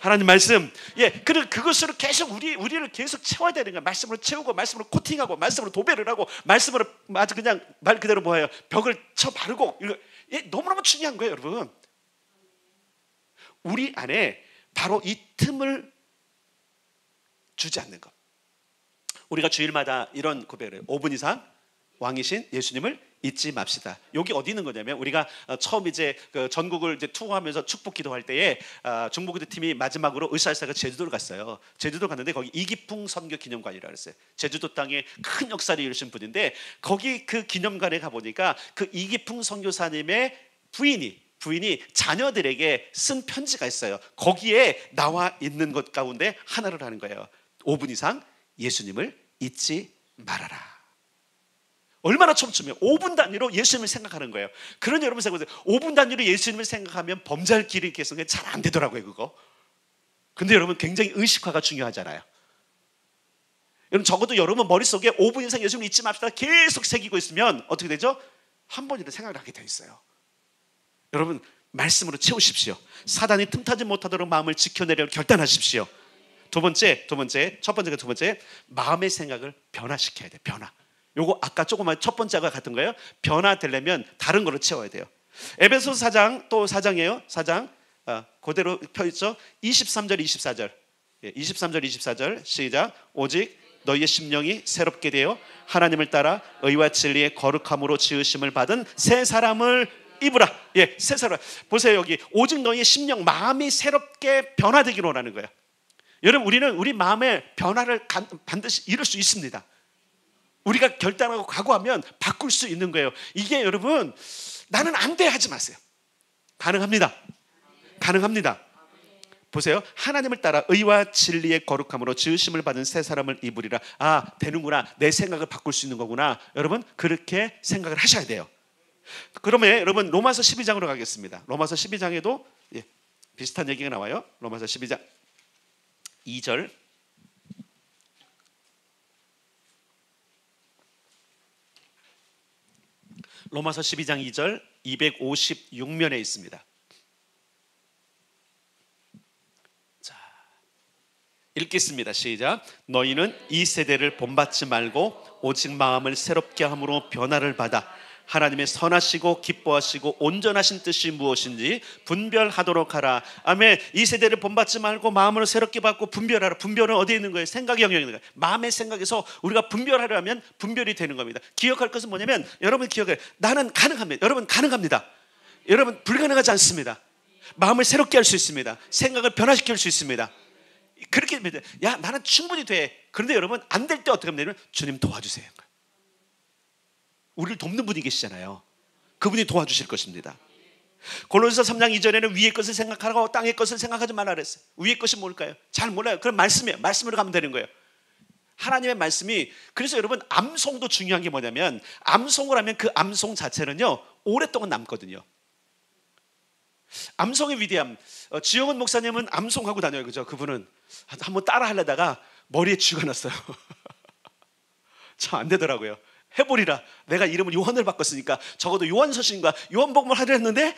하나님 말씀. 예, 그것으로 계속 우리를 계속 채워야 되는 거야. 말씀으로 채우고, 말씀으로 코팅하고, 말씀으로 도배를 하고, 말씀으로 아주 그냥 말 그대로 뭐예요? 벽을 쳐 바르고. 이거 예, 너무너무 중요한 거예요, 여러분. 우리 안에 바로 이 틈을 주지 않는 것. 우리가 주일마다 이런 고백을 해요. 5분 이상 왕이신 예수님을 잊지 맙시다. 여기 어디 있는 거냐면 우리가 처음 이제 그 전국을 이제 투어하면서 축복 기도할 때에 중보기도 팀이 마지막으로 의사일사가 제주도를 갔어요. 제주도 갔는데 거기 이기풍 선교 기념관이라고 했어요. 제주도 땅에 큰 역사를 이루신 분인데 거기 그 기념관에 가 보니까 그 이기풍 선교사님의 부인이 자녀들에게 쓴 편지가 있어요. 거기에 나와 있는 것 가운데 하나를 하는 거예요. 5분 이상 예수님을 잊지 말아라. 얼마나 촘촘해요. 5분 단위로 예수님을 생각하는 거예요. 그런 여러분 생각하세요. 5분 단위로 예수님을 생각하면 범죄할 길이 계속 잘 안 되더라고요, 그거. 근데 여러분 굉장히 의식화가 중요하잖아요. 여러분 적어도 여러분 머릿속에 5분 이상 예수님을 잊지 맙시다 계속 새기고 있으면 어떻게 되죠? 한 번이라도 생각을 하게 돼 있어요. 여러분 말씀으로 채우십시오. 사단이 틈타지 못하도록 마음을 지켜내려 결단하십시오. 첫 번째 마음의 생각을 변화시켜야 돼요. 변화. 요거 아까 조금만 첫 번째가 같은 거예요. 변화되려면 다른 거로 채워야 돼요. 에베소서 4장 또 4장이에요. 4장 그대로 펴있죠. 23절 24절 23절 24절 시작. 오직 너희의 심령이 새롭게 되어 하나님을 따라 의와 진리의 거룩함으로 지으심을 받은 새 사람을 입으라. 예, 새 사람. 보세요, 여기 오직 너희의 심령, 마음이 새롭게 변화되기로 하는 거예요. 여러분 우리는 우리 마음의 변화를 반드시 이룰 수 있습니다. 우리가 결단하고 각오하면 바꿀 수 있는 거예요. 이게 여러분 나는 안 돼 하지 마세요. 가능합니다. 가능합니다. 보세요. 하나님을 따라 의와 진리의 거룩함으로 지으심을 받은 새 사람을 입으리라. 아, 되는구나. 내 생각을 바꿀 수 있는 거구나. 여러분 그렇게 생각을 하셔야 돼요. 그러면 여러분 로마서 12장으로 가겠습니다. 로마서 12장에도 비슷한 얘기가 나와요. 로마서 12장 2절. 로마서 12장 2절 256면에 있습니다. 자, 읽겠습니다. 시작. 너희는 이 세대를 본받지 말고 오직 마음을 새롭게 함으로 변화를 받아 하나님의 선하시고 기뻐하시고 온전하신 뜻이 무엇인지 분별하도록 하라. 아멘. 이 세대를 본받지 말고 마음으로 새롭게 받고 분별하라. 분별은 어디에 있는 거예요? 생각의 영역에 있는 거예요. 마음의 생각에서 우리가 분별하려면 분별이 되는 겁니다. 기억할 것은 뭐냐면 여러분 기억해요. 나는 가능합니다. 여러분 가능합니다. 여러분 불가능하지 않습니다. 마음을 새롭게 할 수 있습니다. 생각을 변화시킬 수 있습니다. 그렇게 됩니다. 야, 나는 충분히 돼. 그런데 여러분 안 될 때 어떻게 하면 되냐면 주님 도와주세요. 우리를 돕는 분이 계시잖아요. 그분이 도와주실 것입니다. 골로새서 3장 2절에는 위의 것을 생각하라고 땅의 것을 생각하지 말라 그랬어요. 위의 것이 뭘까요? 잘 몰라요. 그럼 말씀이에요. 말씀으로 가면 되는 거예요. 하나님의 말씀이. 그래서 여러분 암송도 중요한 게 뭐냐면 암송을 하면 그 암송 자체는요 오랫동안 남거든요. 암송의 위대함. 지영은 목사님은 암송하고 다녀요. 그죠? 그분은 한번 따라 하려다가 머리에 쥐가 났어요. 참 안 되더라고요. 해보리라. 내가 이름을 요한을 바꿨으니까 적어도 요한서신과 요한복음을 하려 했는데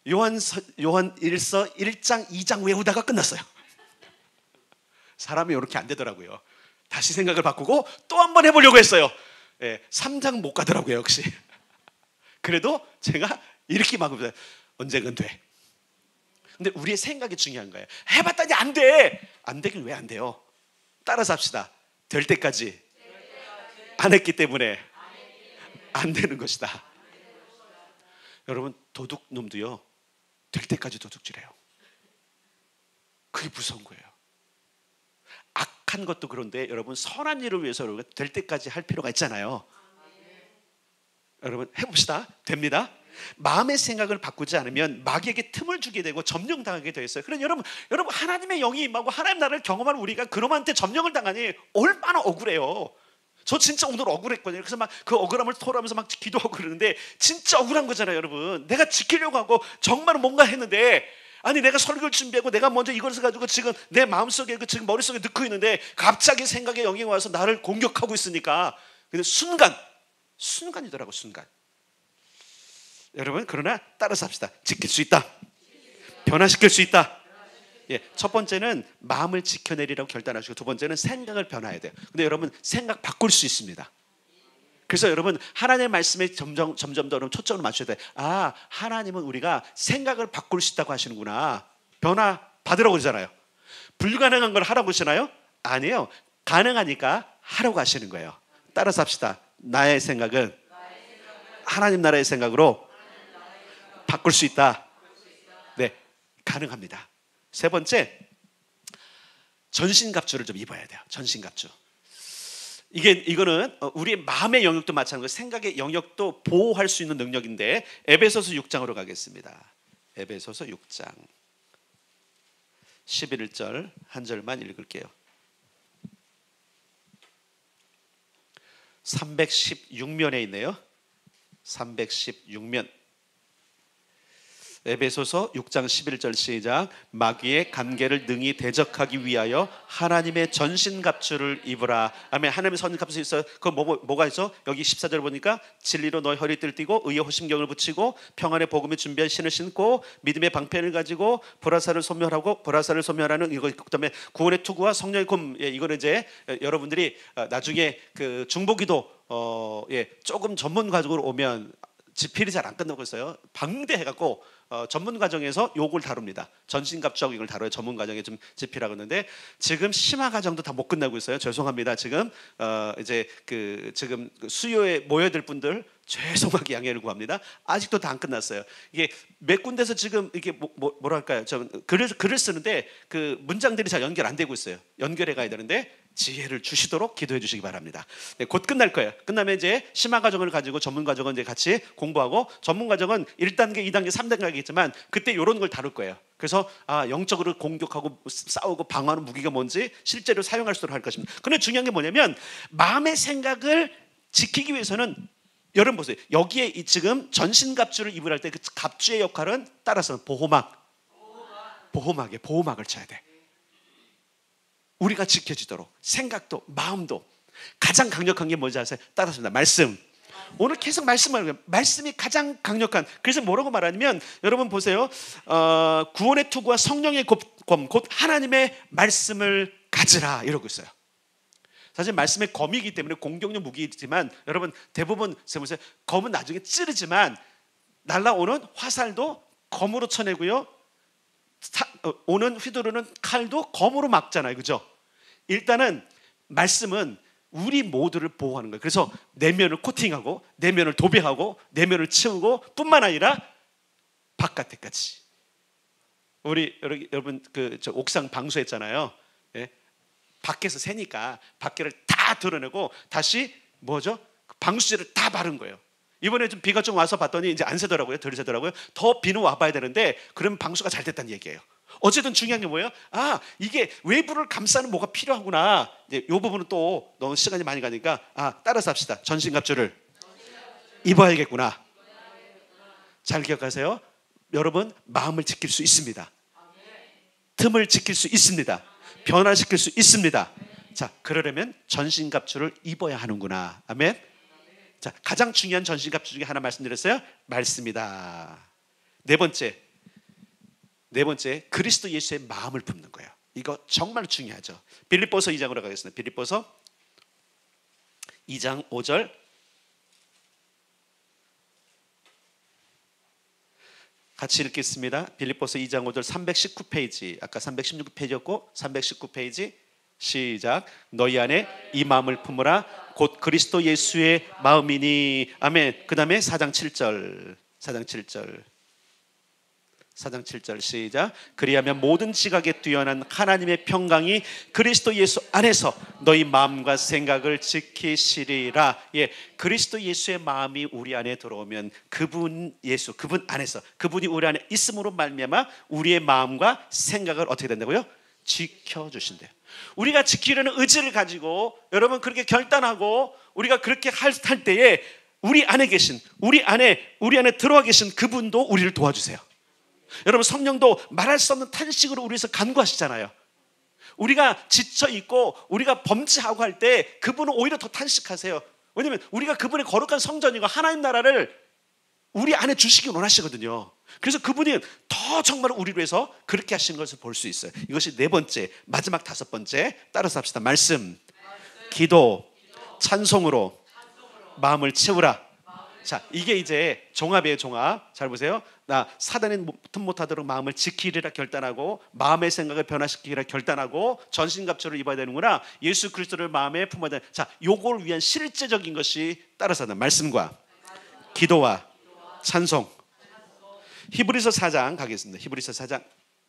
요한일서 1장 2장 외우다가 끝났어요. 사람이 이렇게 안 되더라고요. 다시 생각을 바꾸고 또 한 번 해보려고 했어요. 3장 못 가더라고요. 역시. 그래도 제가 이렇게 막으면 언젠간 돼. 근데 우리의 생각이 중요한 거예요. 해봤더니 안 돼. 안 되긴 왜 안 돼요? 따라서 합시다. 될 때까지 안 했기 때문에 안 되는 것이다. 여러분 도둑놈도요 될 때까지 도둑질해요. 그게 무서운 거예요. 악한 것도 그런데 여러분 선한 일을 위해서 될 때까지 할 필요가 있잖아요. 여러분 해봅시다. 됩니다. 마음의 생각을 바꾸지 않으면 마귀에게 틈을 주게 되고 점령당하게 되어 있어요. 그러니 여러분 하나님의 영이 임하고 하나님 나라를 경험하는 우리가 그놈한테 점령을 당하니 얼마나 억울해요. 저 진짜 오늘 억울했거든요. 그래서 막 그 억울함을 토로하면서 막 기도하고 그러는데 진짜 억울한 거잖아요, 여러분. 내가 지키려고 하고 정말 뭔가 했는데, 아니 내가 설교를 준비하고 내가 먼저 이것을 가지고 지금 내 마음속에 지금 머릿속에 넣고 있는데 갑자기 생각의 영이 와서 나를 공격하고 있으니까. 근데 순간이더라고, 순간. 여러분 그러나 따라서 합시다. 지킬 수 있다. 변화시킬 수 있다. 예, 첫 번째는 마음을 지켜내리라고 결단하시고, 두 번째는 생각을 변화해야 돼요. 근데 여러분 생각 바꿀 수 있습니다. 그래서 여러분 하나님의 말씀에 점점 더 여러분 초점을 맞춰야 돼요. 아, 하나님은 우리가 생각을 바꿀 수 있다고 하시는구나. 변화 받으라고 그러잖아요. 불가능한 걸 하라고 하시나요? 아니에요. 가능하니까 하라고 하시는 거예요. 따라서 합시다. 나의 생각은 하나님 나라의 생각으로 바꿀 수 있다. 네, 가능합니다. 세 번째, 전신갑주를 좀 입어야 돼요. 전신갑주. 이거는 우리의 마음의 영역도 마찬가지고 생각의 영역도 보호할 수 있는 능력인데, 에베소서 6장으로 가겠습니다. 에베소서 6장 11절 한 절만 읽을게요. 316면에 있네요. 316면. 에베소서 6장 11절 시작. 마귀의 관계를 능히 대적하기 위하여 하나님의 전신갑주를 입으라. 아멘. 하나님의 전신갑주 있어요. 그 뭐가 있어? 여기 14절 보니까 진리로 너의 허리띠를 띠고 의의 호심경을 붙이고 평안의 복음에 준비한 신을 신고 믿음의 방패를 가지고 보라사를 소멸하고, 보라사를 소멸하는 이거, 그다음에 구원의 투구와 성령의 금. 예, 이거는 이제 여러분들이 나중에 그 중보기도 조금 전문 과정으로 오면 집필이 잘 안 끝나고 있어요. 방대해갖고 전문 과정에서 요걸 다룹니다. 전신갑주하고 이걸 다뤄요. 전문 과정에 좀 집필하고 있는데 지금 심화 과정도 다 못 끝나고 있어요. 죄송합니다. 지금 이제 지금 수요에 모여들 분들 죄송하게 양해를 구합니다. 아직도 다 안 끝났어요. 이게 몇 군데서 지금 이게 뭐랄까요? 저 글을 쓰는데 그 문장들이 잘 연결 안 되고 있어요. 연결해 가야 되는데 지혜를 주시도록 기도해 주시기 바랍니다. 네, 곧 끝날 거예요. 끝나면 이제 심화 과정을 가지고 전문 과정은 이제 같이 공부하고, 전문 과정은 1단계, 2단계, 3단계가 있지만 그때 이런 걸 다룰 거예요. 그래서 영적으로 공격하고 싸우고 방어하는 무기가 뭔지 실제로 사용할 수 있도록 할 것입니다. 그런데 중요한 게 뭐냐면 마음의 생각을 지키기 위해서는, 여러분 보세요. 여기에 지금 전신갑주를 입으라 할 때 그 갑주의 역할은 따라서는 보호막을 쳐야 돼. 우리가 지켜지도록 생각도 마음도. 가장 강력한 게 뭔지 아세요? 따라서입니다. 말씀. 오늘 계속 말씀이 가장 강력한. 그래서 뭐라고 말하냐면, 여러분 보세요. 구원의 투구와 성령의 검, 곧 하나님의 말씀을 가지라 이러고 있어요. 사실 말씀의 검이기 때문에 공격용 무기이지만, 여러분 대부분 보세요. 검은 나중에 찌르지만 날라오는 화살도 검으로 쳐내고요. 오는 휘두르는 칼도 검으로 막잖아요. 그죠? 일단은 말씀은 우리 모두를 보호하는 거예요. 그래서 내면을 코팅하고 내면을 도배하고 내면을 치우고, 뿐만 아니라 바깥에까지. 여러분 저 옥상 방수했잖아요. 예? 밖에서 새니까 밖에를 다 드러내고 다시 뭐죠? 방수제를 다 바른 거예요. 이번에 좀 비가 좀 와서 봤더니 이제 안 새더라고요. 덜 새더라고요. 더 비는 와봐야 되는데 그러면 방수가 잘 됐다는 얘기예요. 어쨌든 중요한 게 뭐예요? 이게 외부를 감싸는 뭐가 필요하구나. 이제 이 부분은 또 너무 시간이 많이 가니까 따라서 합시다. 전신갑주를 입어야겠구나. 잘 기억하세요. 여러분 마음을 지킬 수 있습니다. 틈을 지킬 수 있습니다. 변화시킬 수 있습니다. 자, 그러려면 전신갑주를 입어야 하는구나. 아멘. 자, 가장 중요한 전신갑주 중에 하나 말씀드렸어요. 말씀이다. 네 번째, 그리스도 예수의 마음을 품는 거예요. 이거 정말 중요하죠. 빌립보서 2장으로 가겠습니다. 빌립보서 2장 5절. 같이 읽겠습니다. 빌립보서 2장 5절 319페이지. 아까 316페이지였고 319페이지. 시작. 너희 안에 이 마음을 품으라. 곧 그리스도 예수의 마음이니. 아멘. 그 다음에 4장 7절. 4장 7절 시작. 그리하면 모든 지각에 뛰어난 하나님의 평강이 그리스도 예수 안에서 너희 마음과 생각을 지키시리라. 예, 그리스도 예수의 마음이 우리 안에 들어오면 그분 예수, 그분 안에서, 그분이 우리 안에 있음으로 말미암아 우리의 마음과 생각을 어떻게 된다고요? 지켜주신대요. 우리가 지키려는 의지를 가지고 여러분 그렇게 결단하고 우리가 그렇게 할 때에 우리 안에 계신, 우리 안에 들어와 계신 그분도 우리를 도와주세요. 여러분 성령도 말할 수 없는 탄식으로 우리에서 간구하시잖아요. 우리가 지쳐있고 우리가 범죄하고 할 때 그분은 오히려 더 탄식하세요. 왜냐하면 우리가 그분의 거룩한 성전이고 하나님 나라를 우리 안에 주시기 원하시거든요. 그래서 그분이 더 정말 우리를 위해서 그렇게 하시는 것을 볼 수 있어요. 이것이 네 번째, 마지막 다섯 번째, 따라서 합시다. 말씀, 기도, 찬송으로 마음을 채우라. 자, 이게 이제 종합이에요. 종합. 잘 보세요. 나 사단의 틈 못하도록 마음을 지키리라 결단하고 마음의 생각을 변화시키리라 결단하고 전신갑주를 입어야 되는구나. 예수 그리스도를 마음에 품어야 되는. 자, 요걸 위한 실제적인 것이 따라서는 말씀과 기도와 찬송. 히브리서 4장 가겠습니다. 히브리서 4장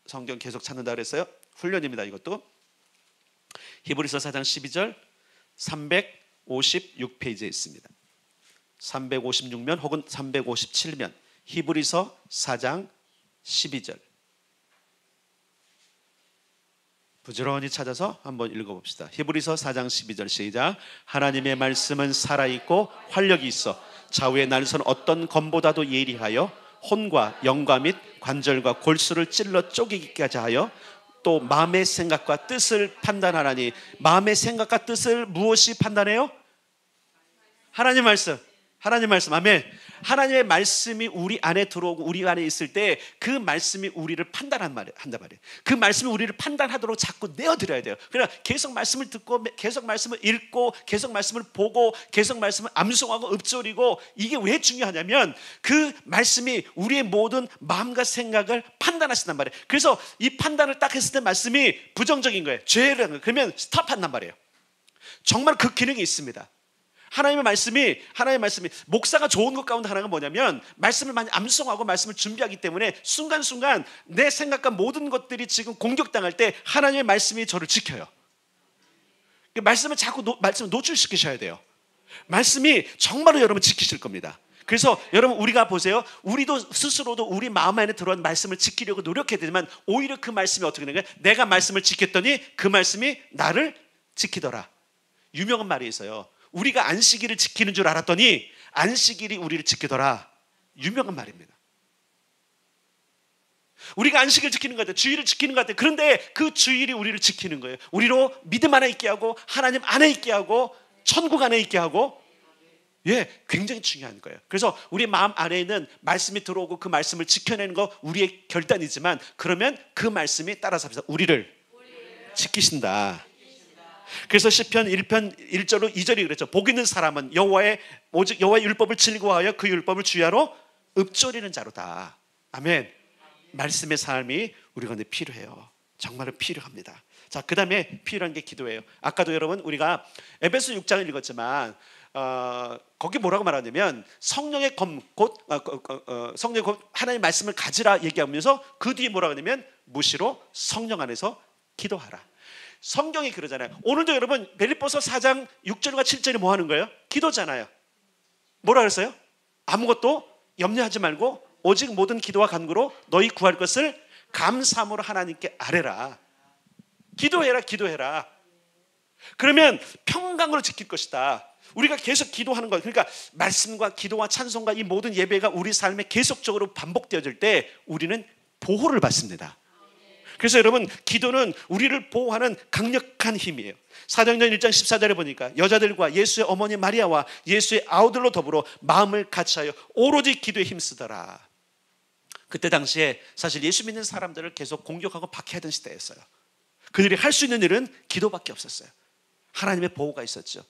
성경 계속 찾는다 그랬어요. 훈련입니다. 이것도 히브리서 4장 12절 356페이지에 있습니다. 356면 혹은 357면 히브리서 4장 12절 부지런히 찾아서 한번 읽어봅시다. 히브리서 4장 12절 시작. 하나님의 말씀은 살아있고 활력이 있어 좌우의 날선 어떤 검보다도 예리하여 혼과 영과 및 관절과 골수를 찔러 쪼개기까지 하여 또 마음의 생각과 뜻을 판단하나니. 마음의 생각과 뜻을 무엇이 판단해요? 하나님 말씀. 하나님 말씀. 아멘. 하나님의 말씀이 우리 안에 들어오고 우리 안에 있을 때 그 말씀이 우리를 한단 말이에요. 그 말씀이 우리를 판단하도록 자꾸 내어드려야 돼요. 그러나 계속 말씀을 듣고 계속 말씀을 읽고 계속 말씀을 보고 계속 말씀을 암송하고 읊조리고, 이게 왜 중요하냐면 그 말씀이 우리의 모든 마음과 생각을 판단하신단 말이에요. 그래서 이 판단을 딱 했을 때 말씀이 부정적인 거예요. 죄라는 거예요. 그러면 스탑한단 말이에요. 정말 그 기능이 있습니다. 하나님의 말씀이 목사가 좋은 것 가운데 하나가 뭐냐면 말씀을 많이 암송하고 말씀을 준비하기 때문에 순간순간 내 생각과 모든 것들이 지금 공격당할 때 하나님의 말씀이 저를 지켜요. 말씀을 자꾸 말씀을 노출시키셔야 돼요. 말씀이 정말로 여러분 지키실 겁니다. 그래서 여러분 우리가 보세요. 우리도 스스로도 우리 마음 안에 들어온 말씀을 지키려고 노력해야 되지만 오히려 그 말씀이 어떻게 되는 거예요? 내가 말씀을 지켰더니 그 말씀이 나를 지키더라. 유명한 말이 있어요. 우리가 안식일을 지키는 줄 알았더니 안식일이 우리를 지키더라. 유명한 말입니다. 우리가 안식일을 지키는 것 같아요. 주일을 지키는 것 같아요. 그런데 그 주일이 우리를 지키는 거예요. 우리로 믿음 안에 있게 하고 하나님 안에 있게 하고 천국 안에 있게 하고, 예, 굉장히 중요한 거예요. 그래서 우리 마음 안에는 말씀이 들어오고 그 말씀을 지켜내는 거 우리의 결단이지만, 그러면 그 말씀이 따라서 우리를 지키신다. 그래서 시편 1편 1절로 2절이 그랬죠. 복 있는 사람은 오직 여호와의 율법을 즐거워하여 그 율법을 주야로 읊조리는 자로다. 아멘. 말씀의 삶이 우리 가운데 필요해요. 정말로 필요합니다. 자, 그 다음에 필요한 게 기도예요. 아까도 여러분 우리가 에베소 6장을 읽었지만 거기 뭐라고 말하냐면 성령의 검 곧 성령의 검 하나님의 말씀을 가지라 얘기하면서 그 뒤에 뭐라고 하냐면 무시로 성령 안에서 기도하라. 성경이 그러잖아요. 오늘도 여러분 빌립보서 4장 6절과 7절이 뭐 하는 거예요? 기도잖아요. 뭐라 그랬어요? 아무것도 염려하지 말고 오직 모든 기도와 간구로 너희 구할 것을 감사함으로 하나님께 아뢰라. 기도해라. 그러면 평강으로 지킬 것이다. 우리가 계속 기도하는 것, 그러니까 말씀과 기도와 찬송과 이 모든 예배가 우리 삶에 계속적으로 반복되어질 때 우리는 보호를 받습니다. 그래서 여러분 기도는 우리를 보호하는 강력한 힘이에요. 사도행전 1장 14절에 보니까 여자들과 예수의 어머니 마리아와 예수의 아우들로 더불어 마음을 같이하여 오로지 기도에 힘쓰더라. 그때 당시에 사실 예수 믿는 사람들을 계속 공격하고 박해하던 시대였어요. 그들이 할 수 있는 일은 기도밖에 없었어요. 하나님의 보호가 있었죠.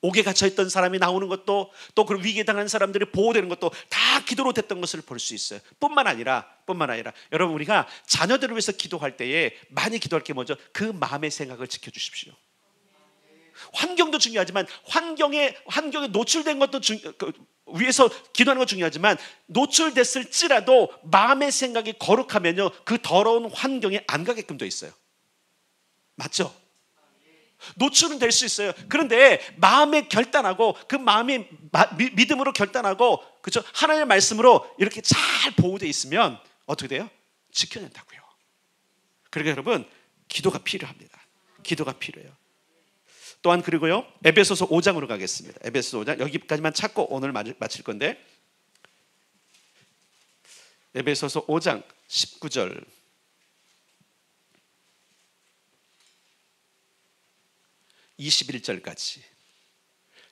옥에 갇혀있던 사람이 나오는 것도, 또 그 위기에 당한 사람들이 보호되는 것도 다 기도로 됐던 것을 볼 수 있어요. 뿐만 아니라 여러분 우리가 자녀들을 위해서 기도할 때에 많이 기도할 게 뭐죠? 그 마음의 생각을 지켜주십시오. 환경도 중요하지만 환경에 노출된 것도 위해서 기도하는 건 중요하지만 노출됐을지라도 마음의 생각이 거룩하면요, 그 더러운 환경에 안 가게끔 돼 있어요. 맞죠? 노출은 될 수 있어요. 그런데 마음에 결단하고 그 마음이 믿음으로 결단하고, 그렇죠? 하나님의 말씀으로 이렇게 잘 보호되어 있으면 어떻게 돼요? 지켜낸다고요. 그러니까 여러분, 기도가 필요합니다. 기도가 필요해요. 또한 그리고요, 에베소서 5장으로 가겠습니다. 에베소서 5장, 여기까지만 찾고 오늘 마칠 건데, 에베소서 5장 19절, 21절까지.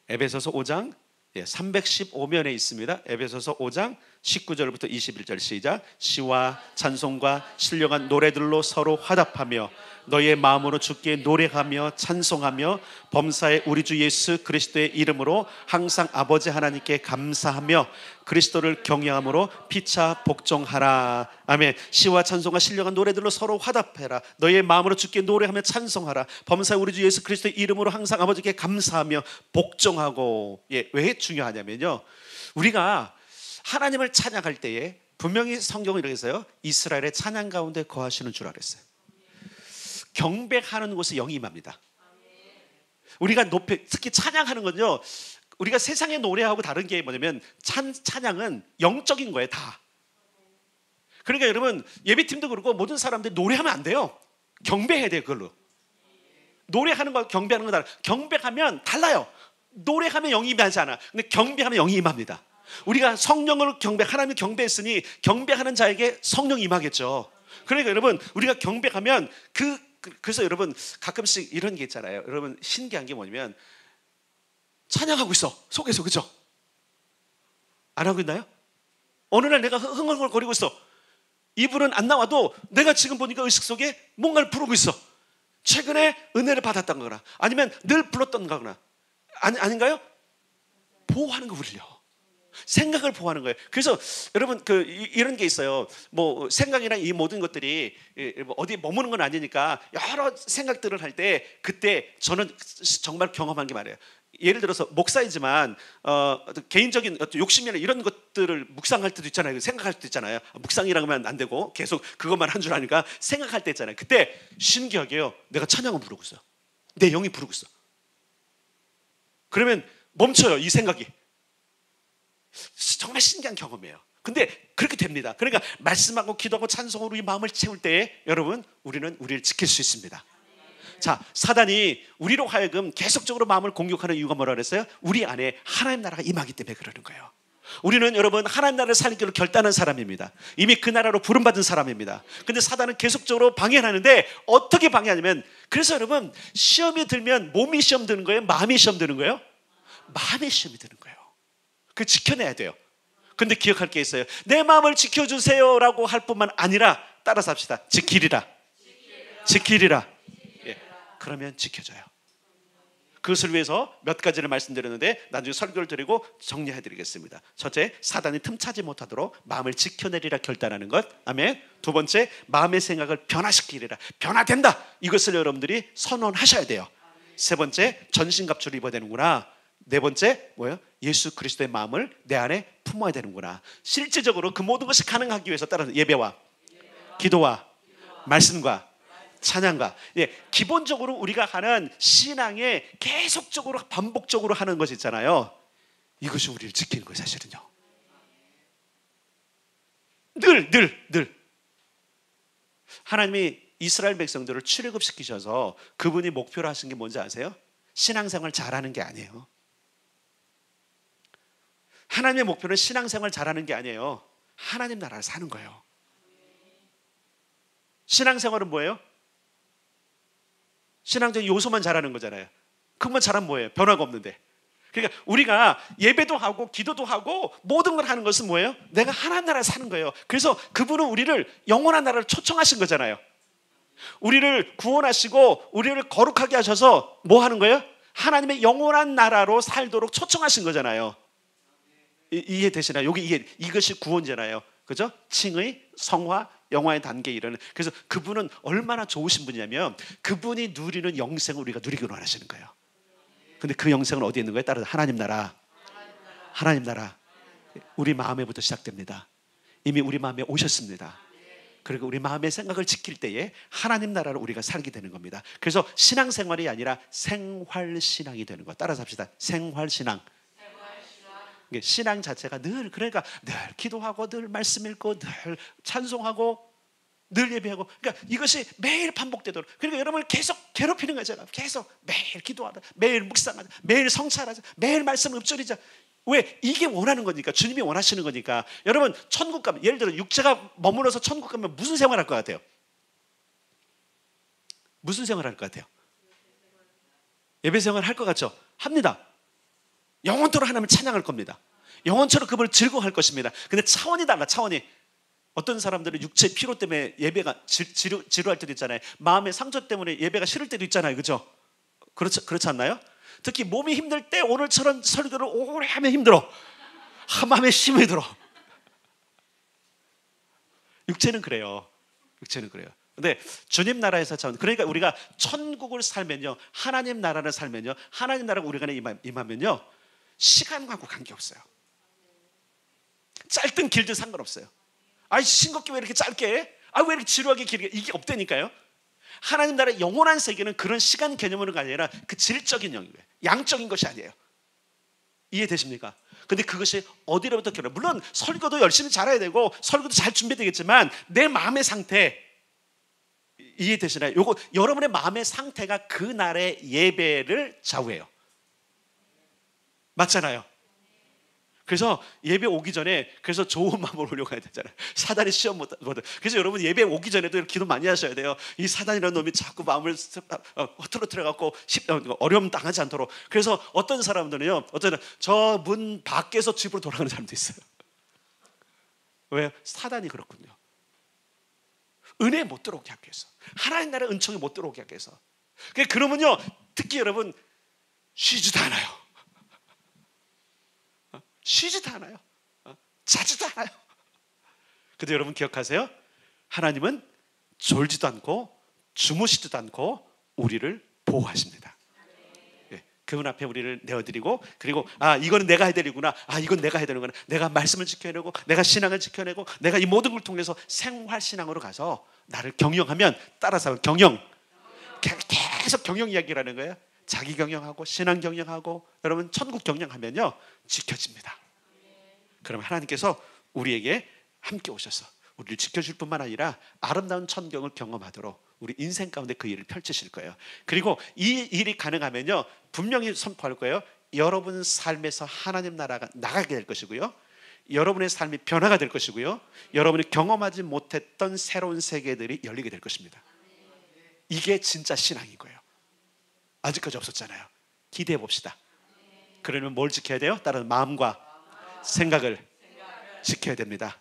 에베소서 5장 315면에 있습니다. 에베소서 5장 19절부터 21절 시작. 시와 찬송과 신령한 노래들로 서로 화답하며 너희의 마음으로 주께 노래하며 찬송하며 범사의 우리 주 예수 그리스도의 이름으로 항상 아버지 하나님께 감사하며 그리스도를 경외함으로 피차 복종하라. 아멘. 시와 찬송과 신령한 노래들로 서로 화답해라. 너희의 마음으로 주께 노래하며 찬송하라. 범사의 우리 주 예수 그리스도의 이름으로 항상 아버지께 감사하며 복종하고. 왜 중요하냐면요, 우리가 하나님을 찬양할 때에 분명히 성경은 이렇게 했어요. 이스라엘의 찬양 가운데 거하시는 줄 알았어요. 경배하는 곳에 영이 임합니다. 우리가 특히 찬양하는 건요, 우리가 세상의 노래하고 다른 게 뭐냐면 찬양은 영적인 거예요, 다. 그러니까 여러분, 예배팀도 그렇고 모든 사람들이 노래하면 안 돼요. 경배해야 돼요. 그걸로. 노래하는 거 경배하는 건 달라요. 경배하면 달라요. 노래하면 영이 임하지 않아. 근데 경배하면 영이 임합니다. 우리가 성령을 하나님을 경배했으니 경배하는 자에게 성령이 임하겠죠. 그러니까 여러분, 우리가 경배하면 그래서 여러분 가끔씩 이런 게 있잖아요. 여러분, 신기한 게 뭐냐면 찬양하고 있어 속에서, 그죠? 안 하고 있나요? 어느 날 내가 흥얼흥얼거리고 있어. 이불은 안 나와도 내가 지금 보니까 의식 속에 뭔가를 부르고 있어. 최근에 은혜를 받았던 거나 아니면 늘 불렀던 거나 아닌가요? 보호하는 거, 우리요. 생각을 보호하는 거예요. 그래서 여러분, 이런 게 있어요. 뭐 생각이나 이 모든 것들이 어디 머무는 건 아니니까 여러 생각들을 할 때, 그때 저는 정말 경험한 게 말이에요. 예를 들어서 목사이지만 개인적인 욕심이나 이런 것들을 묵상할 때도 있잖아요. 생각할 때도 있잖아요. 묵상이라고 하면 안 되고 계속 그것만 한 줄 아니까 생각할 때 있잖아요. 그때 신기하게요, 내가 찬양을 부르고 있어요. 내 영이 부르고 있어. 그러면 멈춰요, 이 생각이. 정말 신기한 경험이에요. 근데 그렇게 됩니다. 그러니까 말씀하고 기도하고 찬송으로 이 마음을 채울 때에 여러분, 우리는 우리를 지킬 수 있습니다. 자, 사단이 우리로 하여금 계속적으로 마음을 공격하는 이유가 뭐라 그랬어요? 우리 안에 하나님 나라가 임하기 때문에 그러는 거예요. 우리는 여러분 하나님 나라를 살기로 결단한 사람입니다. 이미 그 나라로 부름받은 사람입니다. 근데 사단은 계속적으로 방해를 하는데, 어떻게 방해하냐면, 그래서 여러분, 시험이 들면 몸이 시험 드는 거예요? 마음이 시험 드는 거예요? 마음이 시험이 드는 거예요. 그 지켜내야 돼요. 근데 기억할 게 있어요. 내 마음을 지켜주세요 라고 할 뿐만 아니라, 따라서 합시다. 지키리라. 예, 그러면 지켜져요. 그것을 위해서 몇 가지를 말씀드렸는데 나중에 설교를 드리고 정리해 드리겠습니다. 첫째, 사단이 틈차지 못하도록 마음을 지켜내리라 결단하는 것. 아멘. 두 번째, 마음의 생각을 변화시키리라. 변화된다. 이것을 여러분들이 선언하셔야 돼요. 세 번째, 전신갑주를 입어야 되는구나. 네 번째, 뭐예요? 예수 그리스도의 마음을 내 안에 품어야 되는구나. 실질적으로 그 모든 것이 가능하기 위해서 따라서 예배와 기도와 말씀과 찬양과, 기본적으로 우리가 하는 신앙에 계속적으로 반복적으로 하는 것이 있잖아요. 이것이 우리를 지키는 거예요, 사실은요. 늘 하나님이 이스라엘 백성들을 출애굽시키셔서 그분이 목표로 하신 게 뭔지 아세요? 신앙생활 잘하는 게 아니에요. 하나님의 목표는 신앙생활 잘하는 게 아니에요. 하나님 나라를 사는 거예요. 신앙생활은 뭐예요? 신앙적인 요소만 잘하는 거잖아요. 그것만 잘하면 뭐예요? 변화가 없는데. 그러니까 우리가 예배도 하고 기도도 하고 모든 걸 하는 것은 뭐예요? 내가 하나님 나라를 사는 거예요. 그래서 그분은 우리를 영원한 나라를 초청하신 거잖아요. 우리를 구원하시고 우리를 거룩하게 하셔서 뭐 하는 거예요? 하나님의 영원한 나라로 살도록 초청하신 거잖아요. 이해되시나요? 이것이 구원이잖아요. 그죠? 칭의, 성화, 영화의 단계에 이르는. 그래서 그분은 얼마나 좋으신 분이냐면, 그분이 누리는 영생을 우리가 누리기로 하시는 거예요. 근데 그 영생은 어디에 있는 거예요? 따라서 하나님 나라. 우리 마음에부터 시작됩니다. 이미 우리 마음에 오셨습니다. 그리고 우리 마음의 생각을 지킬 때에 하나님 나라를 우리가 살게 되는 겁니다. 그래서 신앙생활이 아니라 생활신앙이 되는 거예요. 따라서 합시다. 생활신앙. 신앙 자체가 늘, 그러니까 늘 기도하고 늘 말씀 읽고 늘 찬송하고 늘 예배하고, 그러니까 이것이 매일 반복되도록. 그러니까 여러분을 계속 괴롭히는 거잖아요. 계속 매일 기도하자, 매일 묵상하자, 매일 성찰하자, 매일 말씀을 읊조리자. 왜? 이게 원하는 거니까. 주님이 원하시는 거니까. 여러분 천국 가면, 예를 들어 육체가 머물러서 천국 가면 무슨 생활 할 것 같아요? 무슨 생활 할 것 같아요? 예배 생활 할 것 같죠? 합니다. 영원토록 하나님을 찬양할 겁니다. 영원토록 그분을 즐거워할 것입니다. 근데 차원이 달라. 차원이. 어떤 사람들은 육체 피로 때문에 예배가 지루할 때도 있잖아요. 마음의 상처 때문에 예배가 싫을 때도 있잖아요. 그렇죠? 그렇지 않나요? 특히 몸이 힘들 때 오늘처럼 설교를 오래 하면 힘들어. 마음에 힘이 들어. 육체는 그래요. 육체는 그래요. 근데 주님 나라에서 그러니까 우리가 천국을 살면요, 하나님 나라를 살면요, 하나님 나라가 우리 안에 임하면요, 시간하고 관계없어요. 짧든 길든 상관없어요. 아이, 싱겁게 왜 이렇게 짧게 해? 아, 왜 이렇게 지루하게 길게? 이게 없다니까요. 하나님 나라의 영원한 세계는 그런 시간 개념으로가 아니라 그 질적인 영역이에요. 양적인 것이 아니에요. 이해되십니까? 근데 그것이 어디로부터 결혼? 물론 설교도 열심히 잘해야 되고 설교도 잘 준비되겠지만 내 마음의 상태, 이해되시나요? 요거 여러분의 마음의 상태가 그날의 예배를 좌우해요. 맞잖아요. 그래서 예배 오기 전에 그래서 좋은 마음으로 올려가야 되잖아요. 사단이 시험 못. 그래서 여러분 예배 오기 전에도 기도 많이 하셔야 돼요. 이 사단이라는 놈이 자꾸 마음을 흐트러뜨려 갖고 어려움 당하지 않도록. 그래서 어떤 사람들은요, 저 문 밖에서 집으로 돌아가는 사람도 있어요. 왜요? 사단이 그렇군요. 은혜 못 들어오게 하기 위해서, 하나님 나라의 은총이 못 들어오게 하기 위해서. 그러면요, 특히 여러분 쉬지도 않아요. 쉬지도 않아요. 자지도 않아요. 근데 여러분 기억하세요? 하나님은 졸지도 않고 주무시지도 않고 우리를 보호하십니다. 예, 그분 앞에 우리를 내어드리고, 그리고 이거는 내가 해야 되는구나, 이건 내가 해야 되는구나, 내가 말씀을 지켜내고 내가 신앙을 지켜내고 내가 이 모든 걸 통해서 생활신앙으로 가서 나를 경영하면, 따라서 경영, 계속 경영 이야기라는 거예요. 자기 경영하고 신앙 경영하고 여러분 천국 경영하면요 지켜집니다. 그럼 하나님께서 우리에게 함께 오셔서 우리를 지켜줄 뿐만 아니라 아름다운 천경을 경험하도록 우리 인생 가운데 그 일을 펼치실 거예요. 그리고 이 일이 가능하면요 분명히 선포할 거예요. 여러분 삶에서 하나님 나라가 나가게 될 것이고요, 여러분의 삶이 변화가 될 것이고요, 여러분이 경험하지 못했던 새로운 세계들이 열리게 될 것입니다. 이게 진짜 신앙인 거예요. 아직까지 없었잖아요. 기대해 봅시다. 그러면 뭘 지켜야 돼요? 다른 마음과 생각을 지켜야 됩니다.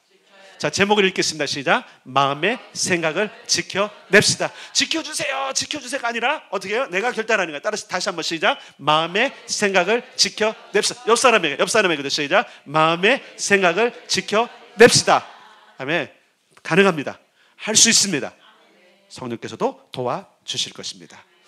자, 제목을 읽겠습니다. 시작. 마음의 생각을 지켜냅시다. 지켜주세요, 지켜주세요가 아니라 어떻게 해요? 내가 결단하는 거예요. 따라서 다시 한번 시작. 마음의 생각을 지켜냅시다. 옆 사람에게도 시작. 마음의 생각을 지켜냅시다. 아멘. 가능합니다. 할 수 있습니다. 성령께서도 도와주실 것입니다.